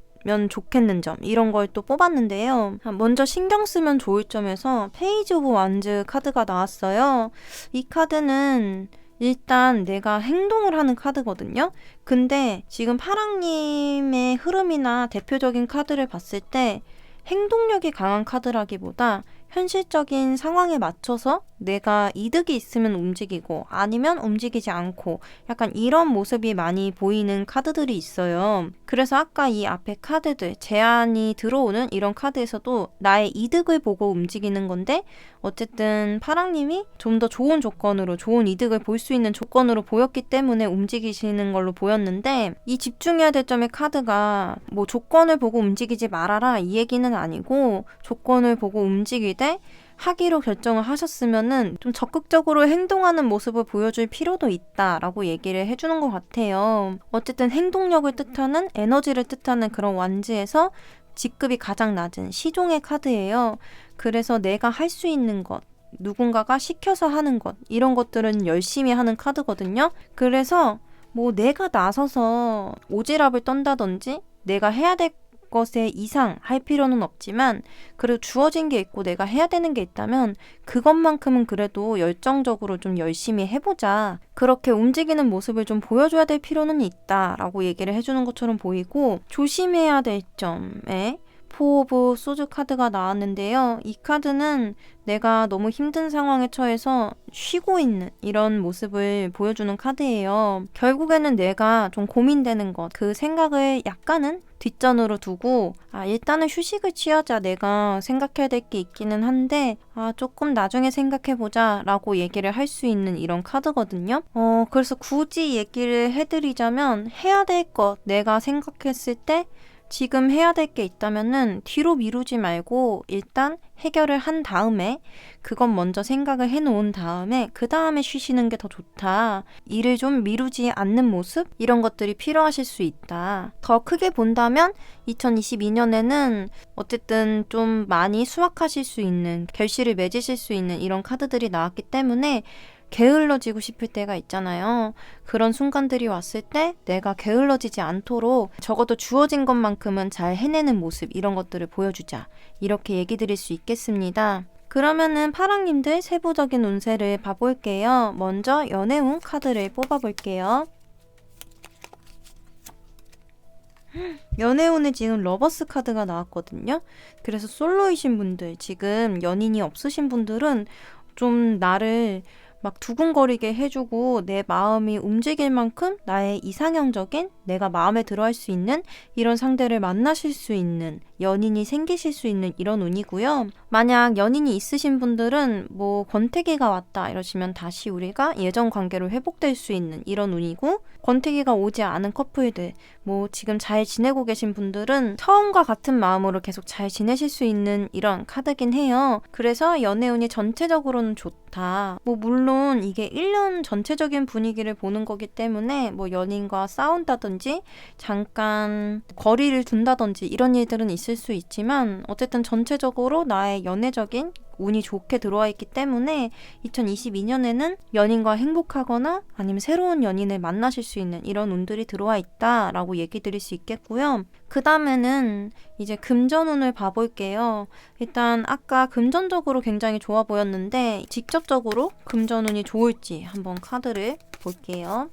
좋겠는 점, 이런 걸 또 뽑았는데요. 먼저 신경 쓰면 좋을 점에서 페이지 오브 완즈 카드가 나왔어요. 이 카드는 일단 내가 행동을 하는 카드거든요. 근데 지금 파랑님의 흐름이나 대표적인 카드를 봤을 때 행동력이 강한 카드라기보다 현실적인 상황에 맞춰서 내가 이득이 있으면 움직이고 아니면 움직이지 않고 약간 이런 모습이 많이 보이는 카드들이 있어요. 그래서 아까 이 앞에 카드들, 제안이 들어오는 이런 카드에서도 나의 이득을 보고 움직이는 건데 어쨌든 파랑님이 좀 더 좋은 조건으로, 좋은 이득을 볼 수 있는 조건으로 보였기 때문에 움직이시는 걸로 보였는데, 이 집중해야 될 점의 카드가 뭐 조건을 보고 움직이지 말아라 이 얘기는 아니고, 조건을 보고 움직이되 하기로 결정을 하셨으면은 좀 적극적으로 행동하는 모습을 보여줄 필요도 있다라고 얘기를 해주는 것 같아요. 어쨌든 행동력을 뜻하는, 에너지를 뜻하는 그런 완즈에서 직급이 가장 낮은 시종의 카드예요. 그래서 내가 할 수 있는 것, 누군가가 시켜서 하는 것, 이런 것들은 열심히 하는 카드거든요. 그래서 뭐 내가 나서서 오지랖을 떤다든지 내가 해야 될 것에 이상 할 필요는 없지만, 그래도 주어진 게 있고 내가 해야 되는 게 있다면 그것만큼은 그래도 열정적으로 좀 열심히 해보자, 그렇게 움직이는 모습을 좀 보여줘야 될 필요는 있다라고 얘기를 해주는 것처럼 보이고, 조심해야 될 점에 포 오브 소즈 카드가 나왔는데요. 이 카드는 내가 너무 힘든 상황에 처해서 쉬고 있는 이런 모습을 보여주는 카드예요. 결국에는 내가 좀 고민되는 것, 그 생각을 약간은 뒷전으로 두고 일단은 휴식을 취하자, 내가 생각해야 될 게 있기는 한데 조금 나중에 생각해보자 라고 얘기를 할 수 있는 이런 카드거든요. 그래서 굳이 얘기를 해드리자면 해야 될 것, 내가 생각했을 때 지금 해야 될 게 있다면은 뒤로 미루지 말고 일단 해결을 한 다음에, 그건 먼저 생각을 해놓은 다음에 그 다음에 쉬시는 게 더 좋다. 일을 좀 미루지 않는 모습? 이런 것들이 필요하실 수 있다. 더 크게 본다면 2022년에는 어쨌든 좀 많이 수확하실 수 있는, 결실을 맺으실 수 있는 이런 카드들이 나왔기 때문에 게을러지고 싶을 때가 있잖아요. 그런 순간들이 왔을 때 내가 게을러지지 않도록 적어도 주어진 것만큼은 잘 해내는 모습, 이런 것들을 보여주자, 이렇게 얘기 드릴 수 있겠습니다. 그러면은 파랑님들 세부적인 운세를 봐볼게요. 먼저 연애운 카드를 뽑아볼게요. 연애운에 지금 러버스 카드가 나왔거든요. 그래서 솔로이신 분들, 지금 연인이 없으신 분들은 좀 나를 막 두근거리게 해주고 내 마음이 움직일 만큼 나의 이상형적인, 내가 마음에 들어 할 수 있는 이런 상대를 만나실 수 있는, 연인이 생기실 수 있는 이런 운이고요. 만약 연인이 있으신 분들은 뭐 권태기가 왔다 이러시면 다시 우리가 예전 관계로 회복될 수 있는 이런 운이고, 권태기가 오지 않은 커플들, 뭐 지금 잘 지내고 계신 분들은 처음과 같은 마음으로 계속 잘 지내실 수 있는 이런 카드긴 해요. 그래서 연애운이 전체적으로는 좋다. 뭐 물론 이게 1년 전체적인 분위기를 보는 거기 때문에 뭐 연인과 싸운다든지 잠깐 거리를 둔다든지 이런 일들은 있을 수 있지만, 어쨌든 전체적으로 나의 연애적인 운이 좋게 들어와 있기 때문에 2022년에는 연인과 행복하거나 아니면 새로운 연인을 만나실 수 있는 이런 운들이 들어와 있다라고 얘기 드릴 수 있겠고요. 그 다음에는 이제 금전운을 봐볼게요. 일단 아까 금전적으로 굉장히 좋아 보였는데 직접적으로 금전운이 좋을지 한번 카드를 볼게요.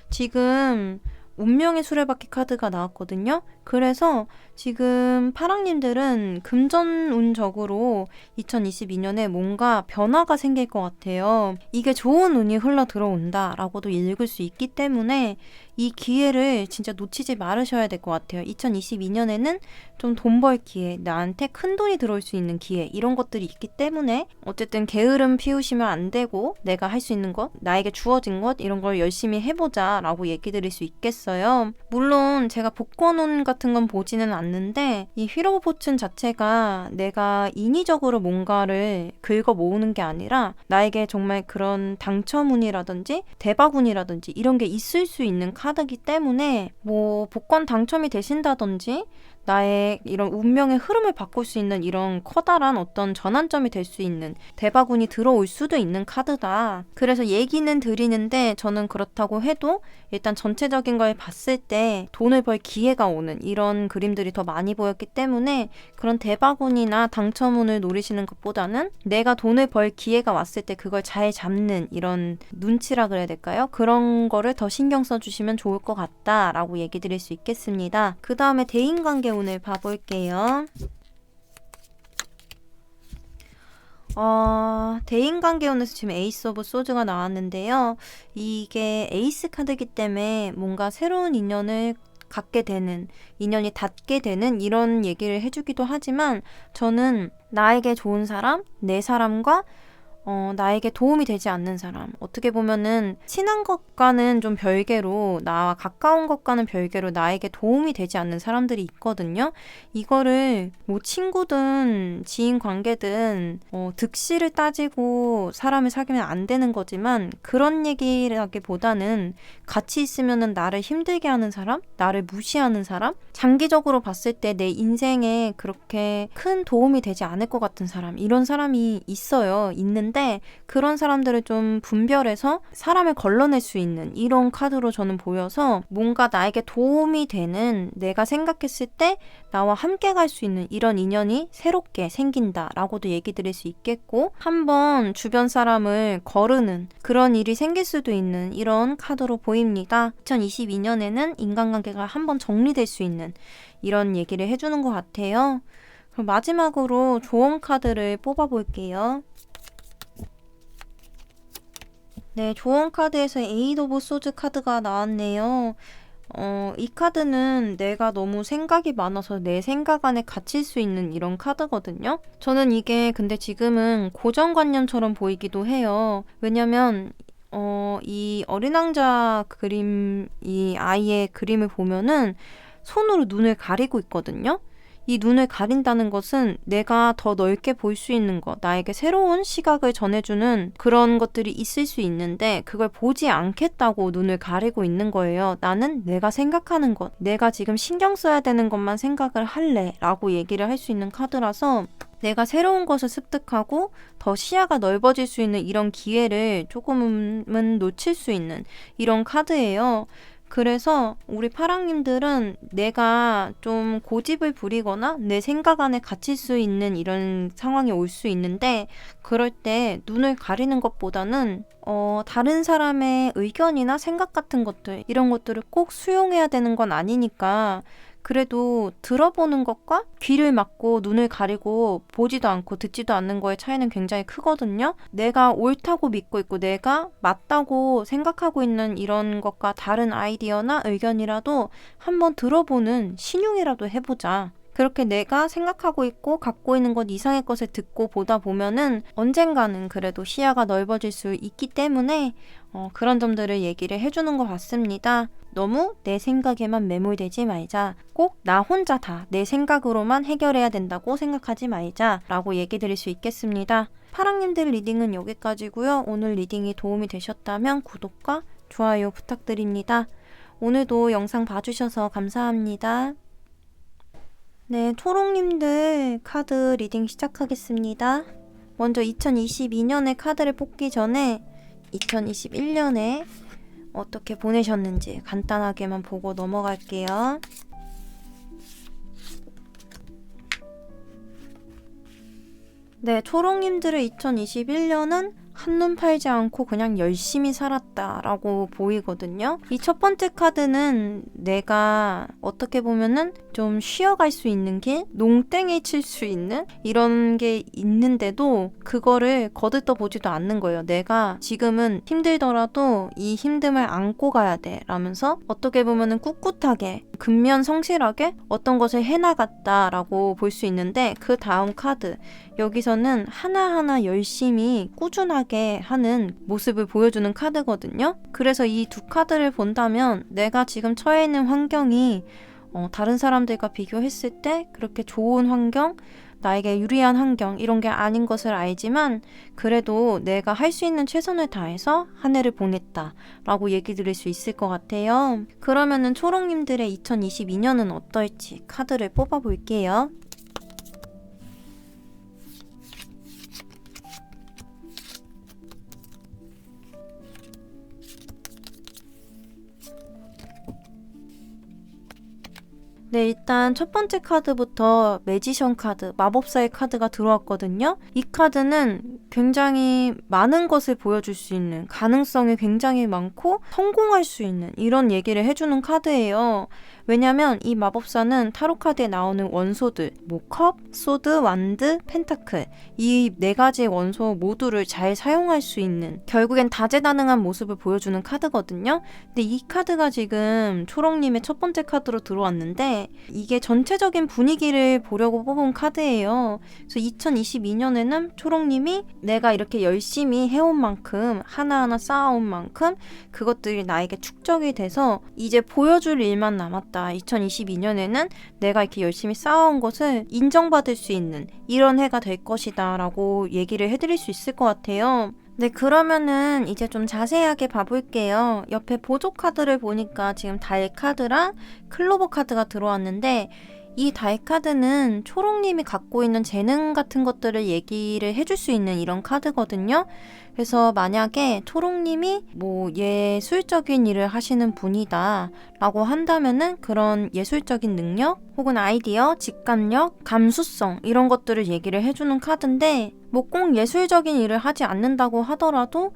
지금 운명의 수레바퀴 카드가 나왔거든요. 그래서 지금 파랑님들은 금전운적으로 2022년에 뭔가 변화가 생길 것 같아요. 이게 좋은 운이 흘러 들어온다 라고도 읽을 수 있기 때문에 이 기회를 진짜 놓치지 말으셔야 될 것 같아요. 2022년에는 좀 돈 벌 기회, 나한테 큰 돈이 들어올 수 있는 기회, 이런 것들이 있기 때문에 어쨌든 게으름 피우시면 안 되고 내가 할 수 있는 것, 나에게 주어진 것, 이런 걸 열심히 해보자 라고 얘기 드릴 수 있겠어요. 물론 제가 복권운 같은 건 보지는 않는데 이 휠 오브 포춘 자체가 내가 인위적으로 뭔가를 긁어 모으는 게 아니라 나에게 정말 그런 당첨운이라든지 대박운이라든지 이런 게 있을 수 있는 카드이기 때문에 뭐 복권 당첨이 되신다든지 나의 이런 운명의 흐름을 바꿀 수 있는 이런 커다란 어떤 전환점이 될 수 있는 대박운이 들어올 수도 있는 카드다. 그래서 얘기는 드리는데 저는 그렇다고 해도 일단 전체적인 걸 봤을 때 돈을 벌 기회가 오는 이런 그림들이 더 많이 보였기 때문에 그런 대박운이나 당첨운을 노리시는 것보다는 내가 돈을 벌 기회가 왔을 때 그걸 잘 잡는 이런 눈치라 그래야 될까요? 그런 거를 더 신경 써주시면 좋을 것 같다라고 얘기 드릴 수 있겠습니다. 그 다음에 대인관계 오늘 봐볼게요. 대인관계운에서 지금 에이스 오브 소드가 나왔는데요. 이게 에이스 카드이기 때문에 뭔가 새로운 인연을 갖게 되는, 인연이 닿게 되는 이런 얘기를 해주기도 하지만 저는 나에게 좋은 사람, 내 사람과 나에게 도움이 되지 않는 사람, 어떻게 보면은 친한 것과는 좀 별개로, 나와 가까운 것과는 별개로 나에게 도움이 되지 않는 사람들이 있거든요. 이거를 뭐 친구든 지인 관계든 득실을 따지고 사람을 사귀면 안 되는 거지만 그런 얘기라기보다는 같이 있으면은 나를 힘들게 하는 사람, 나를 무시하는 사람, 장기적으로 봤을 때 내 인생에 그렇게 큰 도움이 되지 않을 것 같은 사람, 이런 사람이 있는데 그런 사람들을 좀 분별해서 사람을 걸러낼 수 있는 이런 카드로 저는 보여서 뭔가 나에게 도움이 되는, 내가 생각했을 때 나와 함께 갈 수 있는 이런 인연이 새롭게 생긴다라고도 얘기 드릴 수 있겠고, 한번 주변 사람을 거르는 그런 일이 생길 수도 있는 이런 카드로 보입니다. 2022년에는 인간관계가 한번 정리될 수 있는 이런 얘기를 해주는 것 같아요. 그럼 마지막으로 조언 카드를 뽑아볼게요. 네, 조언 카드에서 에이드 오브 소즈 카드가 나왔네요. 이 카드는 내가 너무 생각이 많아서 내 생각 안에 갇힐 수 있는 이런 카드거든요. 저는 이게 근데 지금은 고정관념처럼 보이기도 해요. 왜냐면 이 어린 왕자 그림, 이 아이의 그림을 보면은 손으로 눈을 가리고 있거든요. 이 눈을 가린다는 것은 내가 더 넓게 볼 수 있는 것, 나에게 새로운 시각을 전해주는 그런 것들이 있을 수 있는데 그걸 보지 않겠다고 눈을 가리고 있는 거예요. 나는 내가 생각하는 것, 내가 지금 신경 써야 되는 것만 생각을 할래 라고 얘기를 할 수 있는 카드라서 내가 새로운 것을 습득하고 더 시야가 넓어질 수 있는 이런 기회를 조금은 놓칠 수 있는 이런 카드예요. 그래서 우리 파랑님들은 내가 좀 고집을 부리거나 내 생각 안에 갇힐 수 있는 이런 상황이 올 수 있는데 그럴 때 눈을 가리는 것보다는 다른 사람의 의견이나 생각 같은 것들, 이런 것들을 꼭 수용해야 되는 건 아니니까 그래도 들어보는 것과 귀를 막고 눈을 가리고 보지도 않고 듣지도 않는 거의 차이는 굉장히 크거든요. 내가 옳다고 믿고 있고 내가 맞다고 생각하고 있는 이런 것과 다른 아이디어나 의견이라도 한번 들어보는 신용이라도 해보자. 그렇게 내가 생각하고 있고 갖고 있는 것 이상의 것을 듣고 보다 보면은 언젠가는 그래도 시야가 넓어질 수 있기 때문에 그런 점들을 얘기를 해주는 것 같습니다. 너무 내 생각에만 매몰되지 말자. 꼭 나 혼자 다 내 생각으로만 해결해야 된다고 생각하지 말자 라고 얘기 드릴 수 있겠습니다. 파랑님들 리딩은 여기까지고요. 오늘 리딩이 도움이 되셨다면 구독과 좋아요 부탁드립니다. 오늘도 영상 봐주셔서 감사합니다. 네, 초롱님들 카드 리딩 시작하겠습니다. 먼저 2022년의 카드를 뽑기 전에 2021년에 어떻게 보내셨는지 간단하게만 보고 넘어갈게요. 네, 초롱님들의 2021년은 한눈 팔지 않고 그냥 열심히 살았다라고 보이거든요. 이 첫 번째 카드는 내가 어떻게 보면은 좀 쉬어갈 수 있는 길, 농땡이 칠 수 있는 이런 게 있는데도 그거를 거들떠보지도 않는 거예요. 내가 지금은 힘들더라도 이 힘듦을 안고 가야 돼 라면서 어떻게 보면은 꿋꿋하게 근면성실하게 어떤 것을 해나갔다라고 볼 수 있는데, 그 다음 카드 여기서는 하나하나 열심히 꾸준하게 하는 모습을 보여주는 카드거든요. 그래서 이 두 카드를 본다면 내가 지금 처해 있는 환경이 다른 사람들과 비교했을 때 그렇게 좋은 환경, 나에게 유리한 환경 이런 게 아닌 것을 알지만 그래도 내가 할 수 있는 최선을 다해서 한 해를 보냈다 라고 얘기 드릴 수 있을 것 같아요. 그러면은 초롱님들의 2022년은 어떨지 카드를 뽑아 볼게요. 네, 일단 첫 번째 카드부터 매지션 카드, 마법사의 카드가 들어왔거든요. 이 카드는 굉장히 많은 것을 보여줄 수 있는, 가능성이 굉장히 많고 성공할 수 있는 이런 얘기를 해주는 카드예요. 왜냐면 이 마법사는 타로 카드에 나오는 원소들, 컵, 소드, 완드, 펜타클 이 네 가지 원소 모두를 잘 사용할 수 있는, 결국엔 다재다능한 모습을 보여주는 카드거든요. 근데 이 카드가 지금 초롱님의 첫 번째 카드로 들어왔는데 이게 전체적인 분위기를 보려고 뽑은 카드예요. 그래서 2022년에는 초롱님이 내가 이렇게 열심히 해온 만큼, 하나하나 쌓아온 만큼 그것들이 나에게 축적이 돼서 이제 보여줄 일만 남았다. 2022년에는 내가 이렇게 열심히 쌓아온 것을 인정받을 수 있는 이런 해가 될 것이다 라고 얘기를 해드릴 수 있을 것 같아요. 네, 그러면은 이제 좀 자세하게 봐볼게요. 옆에 보조 카드를 보니까 지금 달 카드랑 클로버 카드가 들어왔는데, 이 달 카드는 초롱님이 갖고 있는 재능 같은 것들을 얘기를 해줄 수 있는 이런 카드거든요. 그래서 만약에 초롱님이 예술적인 일을 하시는 분이다 라고 한다면은 그런 예술적인 능력 혹은 아이디어, 직감력, 감수성 이런 것들을 얘기를 해주는 카드인데, 꼭 예술적인 일을 하지 않는다고 하더라도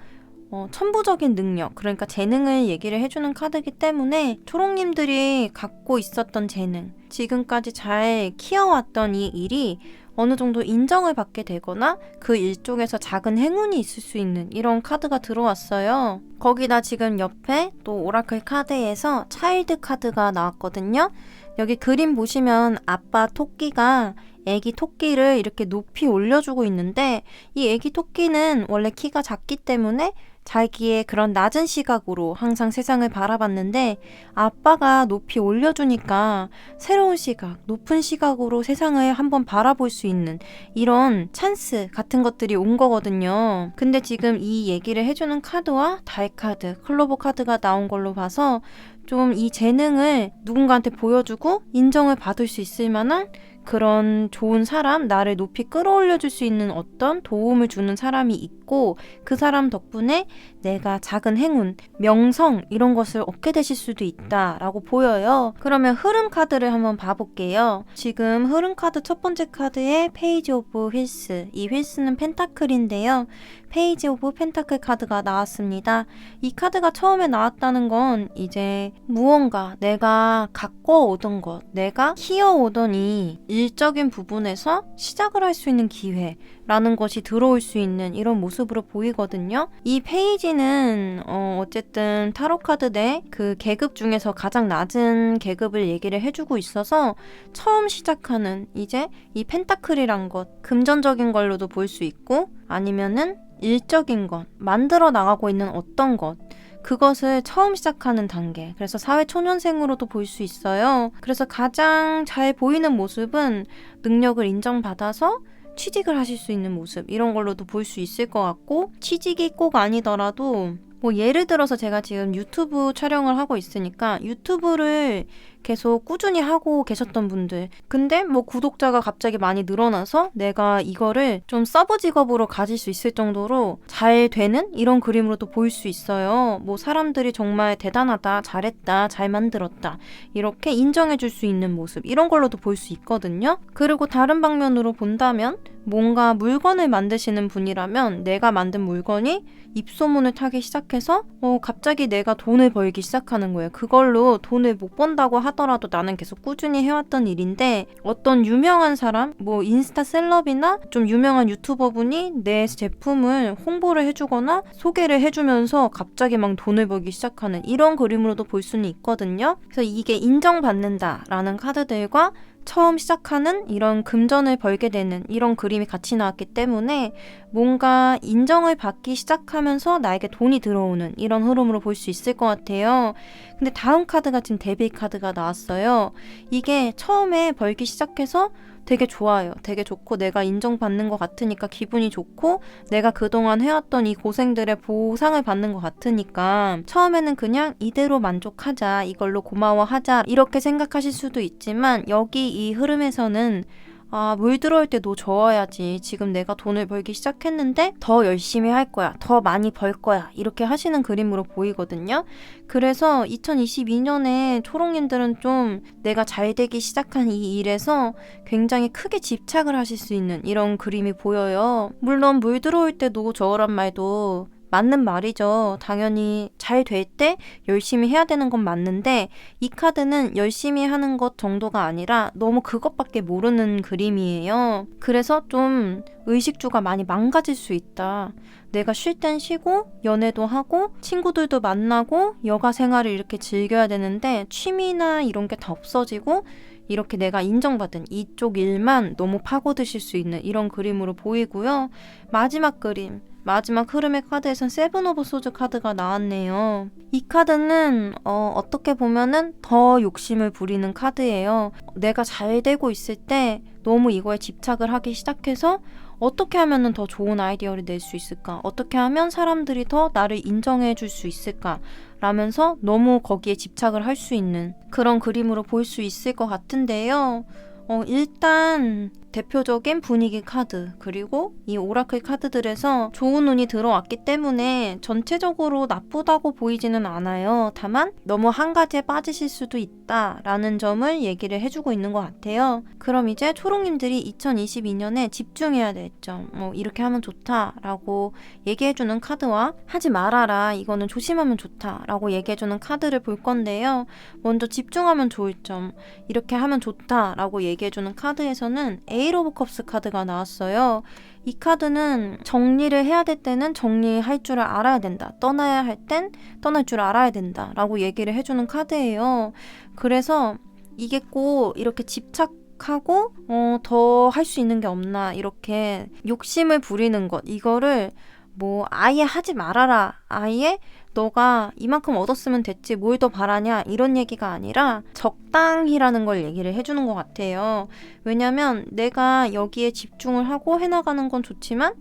천부적인 능력, 그러니까 재능을 얘기를 해주는 카드이기 때문에 초롱님들이 갖고 있었던 재능, 지금까지 잘 키워왔던 이 일이 어느 정도 인정을 받게 되거나 그 일 쪽에서 작은 행운이 있을 수 있는 이런 카드가 들어왔어요. 거기다 지금 옆에 또 오라클 카드에서 차일드 카드가 나왔거든요. 여기 그림 보시면 아빠 토끼가 애기 토끼를 이렇게 높이 올려주고 있는데, 이 애기 토끼는 원래 키가 작기 때문에 자기의 그런 낮은 시각으로 항상 세상을 바라봤는데, 아빠가 높이 올려주니까 새로운 시각, 높은 시각으로 세상을 한번 바라볼 수 있는 이런 찬스 같은 것들이 온 거거든요. 근데 지금 이 얘기를 해주는 카드와 달 카드, 클로버 카드가 나온 걸로 봐서 좀 이 재능을 누군가한테 보여주고 인정을 받을 수 있을 만한 그런 좋은 사람, 나를 높이 끌어올려줄 수 있는 어떤 도움을 주는 사람이 있고, 그 사람 덕분에 내가 작은 행운, 명성 이런 것을 얻게 되실 수도 있다라고 보여요. 그러면 흐름 카드를 한번 봐볼게요. 지금 흐름 카드 첫 번째 카드에 페이지 오브 휠스, 이 휠스는 펜타클인데요. 페이지 오브 펜타클 카드가 나왔습니다. 이 카드가 처음에 나왔다는 건 이제 무언가 내가 가꿔오던 것, 내가 키워오던 이 일적인 부분에서 시작을 할 수 있는 기회라는 것이 들어올 수 있는 이런 모습으로 보이거든요. 이 페이지는 어쨌든 타로 카드 내 그 계급 중에서 가장 낮은 계급을 얘기를 해주고 있어서 처음 시작하는 이제 이 펜타클이란 것, 금전적인 걸로도 볼 수 있고 아니면은 일적인 것, 만들어 나가고 있는 어떤 것, 그것을 처음 시작하는 단계, 그래서 사회초년생으로도 볼 수 있어요. 그래서 가장 잘 보이는 모습은 능력을 인정받아서 취직을 하실 수 있는 모습, 이런 걸로도 볼 수 있을 것 같고, 취직이 꼭 아니더라도 예를 들어서 제가 지금 유튜브 촬영을 하고 있으니까 유튜브를 계속 꾸준히 하고 계셨던 분들. 근데 뭐 구독자가 갑자기 많이 늘어나서 내가 이거를 좀 서브 직업으로 가질 수 있을 정도로 잘 되는 이런 그림으로도 보일 수 있어요. 뭐 사람들이 정말 대단하다, 잘했다, 잘 만들었다 이렇게 인정해줄 수 있는 모습, 이런 걸로도 볼 수 있거든요. 그리고 다른 방면으로 본다면 뭔가 물건을 만드시는 분이라면 내가 만든 물건이 입소문을 타기 시작해서 갑자기 내가 돈을 벌기 시작하는 거예요. 그걸로 돈을 못 번다고 하더라도 나는 계속 꾸준히 해왔던 일인데, 어떤 유명한 사람, 뭐 인스타 셀럽이나 좀 유명한 유튜버분이 내 제품을 홍보를 해주거나 소개를 해주면서 갑자기 막 돈을 벌기 시작하는 이런 그림으로도 볼 수는 있거든요. 그래서 이게 인정받는다라는 카드들과 처음 시작하는 이런 금전을 벌게 되는 이런 그림이 같이 나왔기 때문에 뭔가 인정을 받기 시작하면서 나에게 돈이 들어오는 이런 흐름으로 볼 수 있을 것 같아요. 근데 다음 카드가 지금 데뷔 카드가 나왔어요. 이게 처음에 벌기 시작해서 되게 좋아요. 되게 좋고 내가 인정받는 것 같으니까 기분이 좋고 내가 그동안 해왔던 이 고생들의 보상을 받는 것 같으니까 처음에는 그냥 이대로 만족하자, 이걸로 고마워하자 이렇게 생각하실 수도 있지만, 여기 이 흐름에서는 물 들어올 때 노 저어야지. 지금 내가 돈을 벌기 시작했는데 더 열심히 할 거야. 더 많이 벌 거야. 이렇게 하시는 그림으로 보이거든요. 그래서 2022년에 초록님들은 좀 내가 잘 되기 시작한 이 일에서 굉장히 크게 집착을 하실 수 있는 이런 그림이 보여요. 물론 물 들어올 때 노 저어란 말도 맞는 말이죠. 당연히 잘 될 때 열심히 해야 되는 건 맞는데, 이 카드는 열심히 하는 것 정도가 아니라 너무 그것밖에 모르는 그림이에요. 그래서 좀 의식주가 많이 망가질 수 있다. 내가 쉴 땐 쉬고 연애도 하고 친구들도 만나고 여가 생활을 이렇게 즐겨야 되는데 취미나 이런 게 다 없어지고 이렇게 내가 인정받은 이쪽 일만 너무 파고드실 수 있는 이런 그림으로 보이고요. 마지막 그림, 마지막 흐름의 카드에선 세븐 오브 소즈 카드가 나왔네요. 이 카드는 어떻게 보면은 더 욕심을 부리는 카드예요. 내가 잘 되고 있을 때 너무 이거에 집착을 하기 시작해서 어떻게 하면 더 좋은 아이디어를 낼 수 있을까? 어떻게 하면 사람들이 더 나를 인정해 줄 수 있을까? 라면서 너무 거기에 집착을 할 수 있는 그런 그림으로 볼 수 있을 것 같은데요. 일단 대표적인 분위기 카드, 그리고 이 오라클 카드들에서 좋은 운이 들어왔기 때문에 전체적으로 나쁘다고 보이지는 않아요. 다만 너무 한 가지에 빠지실 수도 있다라는 점을 얘기를 해주고 있는 것 같아요. 그럼 이제 초록님들이 2022년에 집중해야 될 점, 이렇게 하면 좋다라고 얘기해주는 카드와 하지 말아라, 이거는 조심하면 좋다라고 얘기해주는 카드를 볼 건데요. 먼저 집중하면 좋을 점, 이렇게 하면 좋다라고 얘기해주는 카드에서는 에이스 오브 컵스 카드가 나왔어요. 이 카드는 정리를 해야 될 때는 정리할 줄을 알아야 된다. 떠나야 할 땐 떠날 줄 알아야 된다. 라고 얘기를 해주는 카드예요. 그래서 이게 꼭 이렇게 집착하고 더 할 수 있는 게 없나, 이렇게 욕심을 부리는 것, 이거를 뭐 아예 하지 말아라, 아예 너가 이만큼 얻었으면 됐지 뭘 더 바라냐, 이런 얘기가 아니라 적당히라는 걸 얘기를 해주는 것 같아요. 왜냐면 내가 여기에 집중을 하고 해나가는 건 좋지만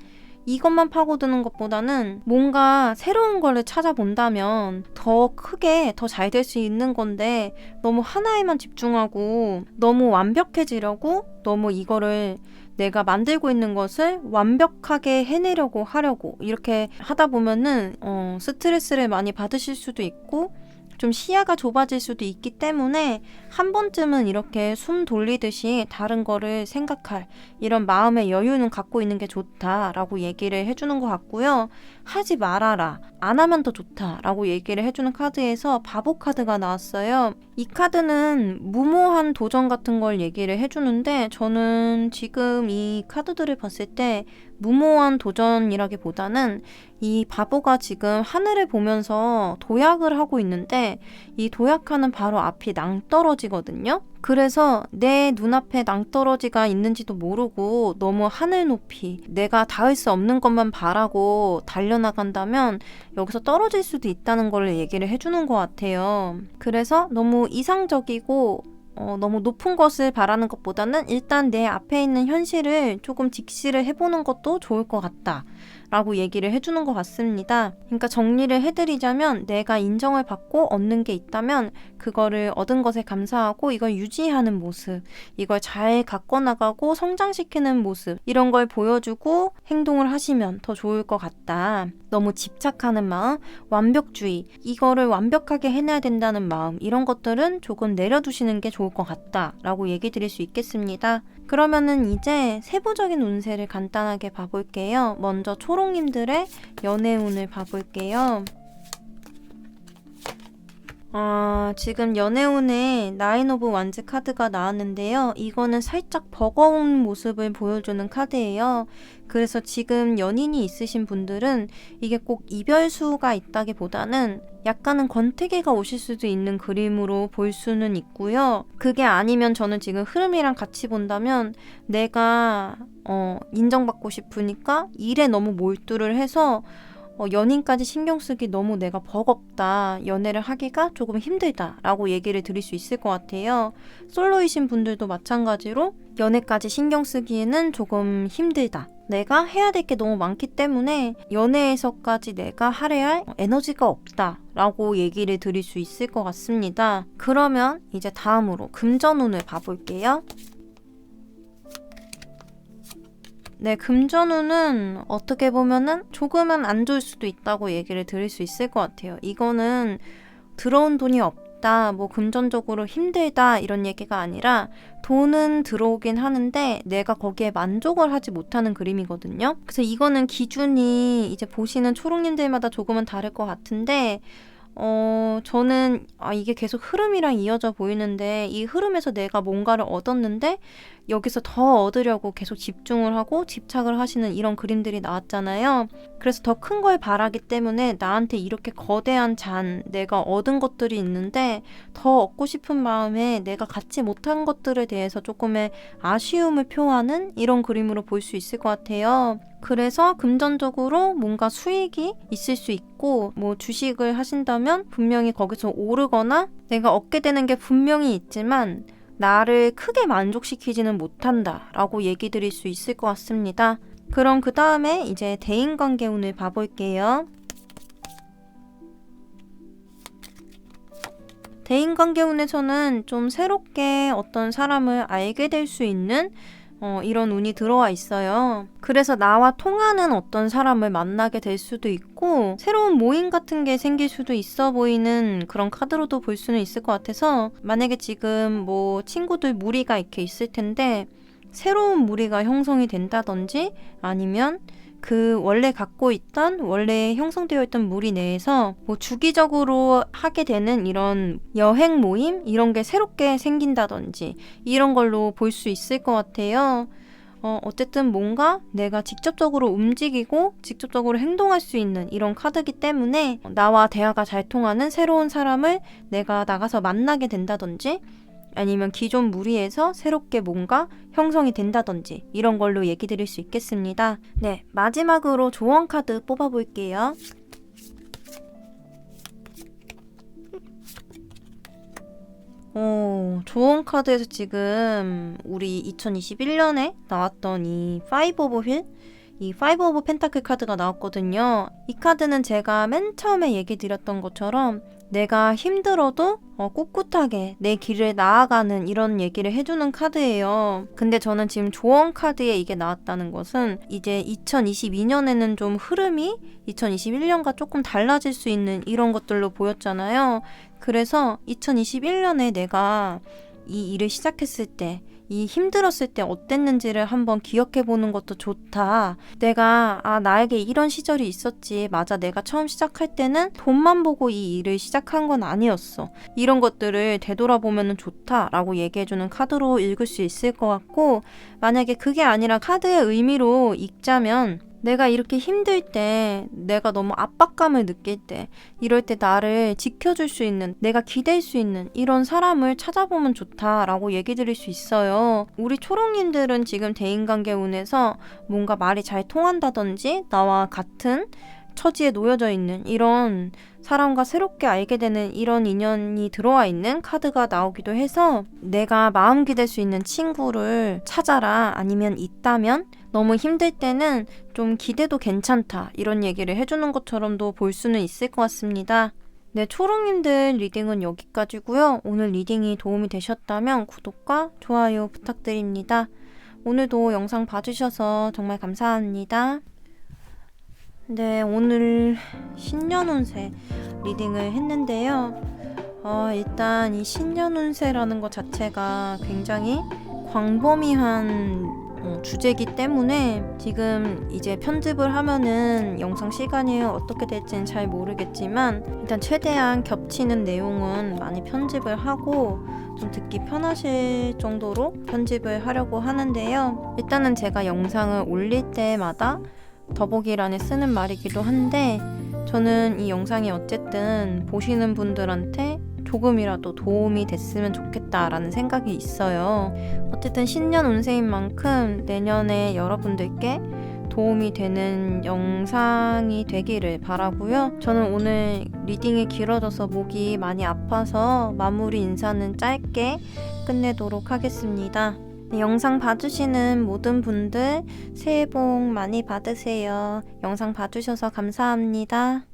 이것만 파고드는 것보다는 뭔가 새로운 거를 찾아본다면 더 크게 더 잘 될 수 있는 건데, 너무 하나에만 집중하고 너무 완벽해지려고, 너무 이거를 내가 만들고 있는 것을 완벽하게 해내려고 하려고 이렇게 하다 보면은 스트레스를 많이 받으실 수도 있고 좀 시야가 좁아질 수도 있기 때문에 한 번쯤은 이렇게 숨 돌리듯이 다른 거를 생각할 이런 마음의 여유는 갖고 있는 게 좋다라고 얘기를 해주는 것 같고요. 하지 말아라, 안 하면 더 좋다라고 얘기를 해주는 카드에서 바보 카드가 나왔어요. 이 카드는 무모한 도전 같은 걸 얘기를 해주는데, 저는 지금 이 카드들을 봤을 때 무모한 도전이라기보다는 이 바보가 지금 하늘을 보면서 도약을 하고 있는데, 이 도약하는 바로 앞이 낭떠러지거든요. 그래서 내 눈앞에 낭떠러지가 있는지도 모르고 너무 하늘 높이 내가 닿을 수 없는 것만 바라고 달려나간다면 여기서 떨어질 수도 있다는 걸 얘기를 해주는 것 같아요. 그래서 너무 이상적이고 너무 높은 것을 바라는 것보다는 일단 내 앞에 있는 현실을 조금 직시를 해보는 것도 좋을 것 같다 라고 얘기를 해주는 것 같습니다. 그러니까 정리를 해드리자면 내가 인정을 받고 얻는 게 있다면 그거를 얻은 것에 감사하고 이걸 유지하는 모습, 이걸 잘 갖고 나가고 성장시키는 모습, 이런 걸 보여주고 행동을 하시면 더 좋을 것 같다. 너무 집착하는 마음, 완벽주의, 이거를 완벽하게 해내야 된다는 마음, 이런 것들은 조금 내려두시는 게 좋을 것 같다 라고 얘기 드릴 수 있겠습니다. 그러면은 이제 세부적인 운세를 간단하게 봐볼게요. 먼저 초록님들의 연애운을 봐볼게요. 지금 연애운에 나인 오브 완즈 카드가 나왔는데요. 이거는 살짝 버거운 모습을 보여주는 카드예요. 그래서 지금 연인이 있으신 분들은 이게 꼭 이별수가 있다기보다는 약간은 권태기가 오실 수도 있는 그림으로 볼 수는 있고요. 그게 아니면 저는 지금 흐름이랑 같이 본다면 내가 인정받고 싶으니까 일에 너무 몰두를 해서 연인까지 신경 쓰기 너무 내가 버겁다, 연애를 하기가 조금 힘들다 라고 얘기를 드릴 수 있을 것 같아요. 솔로이신 분들도 마찬가지로 연애까지 신경 쓰기에는 조금 힘들다, 내가 해야 될 게 너무 많기 때문에 연애에서까지 내가 할애할 에너지가 없다 라고 얘기를 드릴 수 있을 것 같습니다. 그러면 이제 다음으로 금전운을 봐볼게요. 네, 금전운은 어떻게 보면은 조금은 안 좋을 수도 있다고 얘기를 드릴 수 있을 것 같아요. 이거는 들어온 돈이 없다, 뭐 금전적으로 힘들다 이런 얘기가 아니라 돈은 들어오긴 하는데 내가 거기에 만족을 하지 못하는 그림이거든요. 그래서 이거는 기준이 이제 보시는 초록님들마다 조금은 다를 것 같은데 저는 이게 계속 흐름이랑 이어져 보이는데 이 흐름에서 내가 뭔가를 얻었는데 여기서 더 얻으려고 계속 집중을 하고 집착을 하시는 이런 그림들이 나왔잖아요. 그래서 더 큰 걸 바라기 때문에 나한테 이렇게 거대한 내가 얻은 것들이 있는데 더 얻고 싶은 마음에 내가 갖지 못한 것들에 대해서 조금의 아쉬움을 표하는 이런 그림으로 볼 수 있을 것 같아요. 그래서 금전적으로 뭔가 수익이 있을 수 있고 뭐 주식을 하신다면 분명히 거기서 오르거나 내가 얻게 되는 게 분명히 있지만 나를 크게 만족시키지는 못한다 라고 얘기 드릴 수 있을 것 같습니다. 그럼 그 다음에 이제 대인관계운을 봐볼게요. 대인관계운에서는 좀 새롭게 어떤 사람을 알게 될 수 있는 이런 운이 들어와 있어요. 그래서 나와 통하는 어떤 사람을 만나게 될 수도 있고 새로운 모임 같은 게 생길 수도 있어 보이는 그런 카드로도 볼 수는 있을 것 같아서 만약에 지금 뭐 친구들 무리가 이렇게 있을 텐데 새로운 무리가 형성이 된다든지 아니면 그 원래 갖고 있던 원래 형성되어 있던 무리 내에서 뭐 주기적으로 하게 되는 이런 여행 모임 이런 게 새롭게 생긴다든지 이런 걸로 볼 수 있을 것 같아요. 어쨌든 뭔가 내가 직접적으로 움직이고 직접적으로 행동할 수 있는 이런 카드이기 때문에 나와 대화가 잘 통하는 새로운 사람을 내가 나가서 만나게 된다든지 아니면 기존 무리에서 새롭게 뭔가 형성이 된다든지 이런 걸로 얘기 드릴 수 있겠습니다. 네, 마지막으로 조언 카드 뽑아볼게요. 조언 카드에서 지금 우리 2021년에 나왔던 이 파이브 오브 휠, 이 파이브 오브 펜타클 카드가 나왔거든요. 이 카드는 제가 맨 처음에 얘기 드렸던 것처럼 내가 힘들어도 꿋꿋하게 내 길을 나아가는 이런 얘기를 해주는 카드예요. 근데 저는 지금 조언 카드에 이게 나왔다는 것은 이제 2022년에는 좀 흐름이 2021년과 조금 달라질 수 있는 이런 것들로 보였잖아요. 그래서 2021년에 내가 이 일을 시작했을 때 이 힘들었을 때 어땠는지를 한번 기억해보는 것도 좋다. 내가 나에게 이런 시절이 있었지. 맞아, 내가 처음 시작할 때는 돈만 보고 이 일을 시작한 건 아니었어. 이런 것들을 되돌아보면 좋다라고 얘기해주는 카드로 읽을 수 있을 것 같고, 만약에 그게 아니라 카드의 의미로 읽자면 내가 이렇게 힘들 때, 내가 너무 압박감을 느낄 때, 이럴 때 나를 지켜줄 수 있는, 내가 기댈 수 있는 이런 사람을 찾아보면 좋다라고 얘기 드릴 수 있어요. 우리 초록님들은 지금 대인관계운에서 뭔가 말이 잘 통한다든지 나와 같은 처지에 놓여져 있는 이런 사람과 새롭게 알게 되는 이런 인연이 들어와 있는 카드가 나오기도 해서 내가 마음 기댈 수 있는 친구를 찾아라, 아니면 있다면 너무 힘들 때는 좀 기대도 괜찮다 이런 얘기를 해주는 것처럼도 볼 수는 있을 것 같습니다. 네, 초롱님들 리딩은 여기까지고요. 오늘 리딩이 도움이 되셨다면 구독과 좋아요 부탁드립니다. 오늘도 영상 봐주셔서 정말 감사합니다. 네, 오늘 신년운세 리딩을 했는데요. 일단 이 신년운세라는 것 자체가 굉장히 광범위한 주제이기 때문에 지금 이제 편집을 하면은 영상 시간이 어떻게 될지는 잘 모르겠지만 일단 최대한 겹치는 내용은 많이 편집을 하고 좀 듣기 편하실 정도로 편집을 하려고 하는데요. 일단은 제가 영상을 올릴 때마다 더보기란에 쓰는 말이기도 한데 저는 이 영상이 어쨌든 보시는 분들한테 조금이라도 도움이 됐으면 좋겠다라는 생각이 있어요. 어쨌든 신년 운세인 만큼 내년에 여러분들께 도움이 되는 영상이 되기를 바라고요. 저는 오늘 리딩이 길어져서 목이 많이 아파서 마무리 인사는 짧게 끝내도록 하겠습니다. 네, 영상 봐주시는 모든 분들 새해 복 많이 받으세요. 영상 봐주셔서 감사합니다.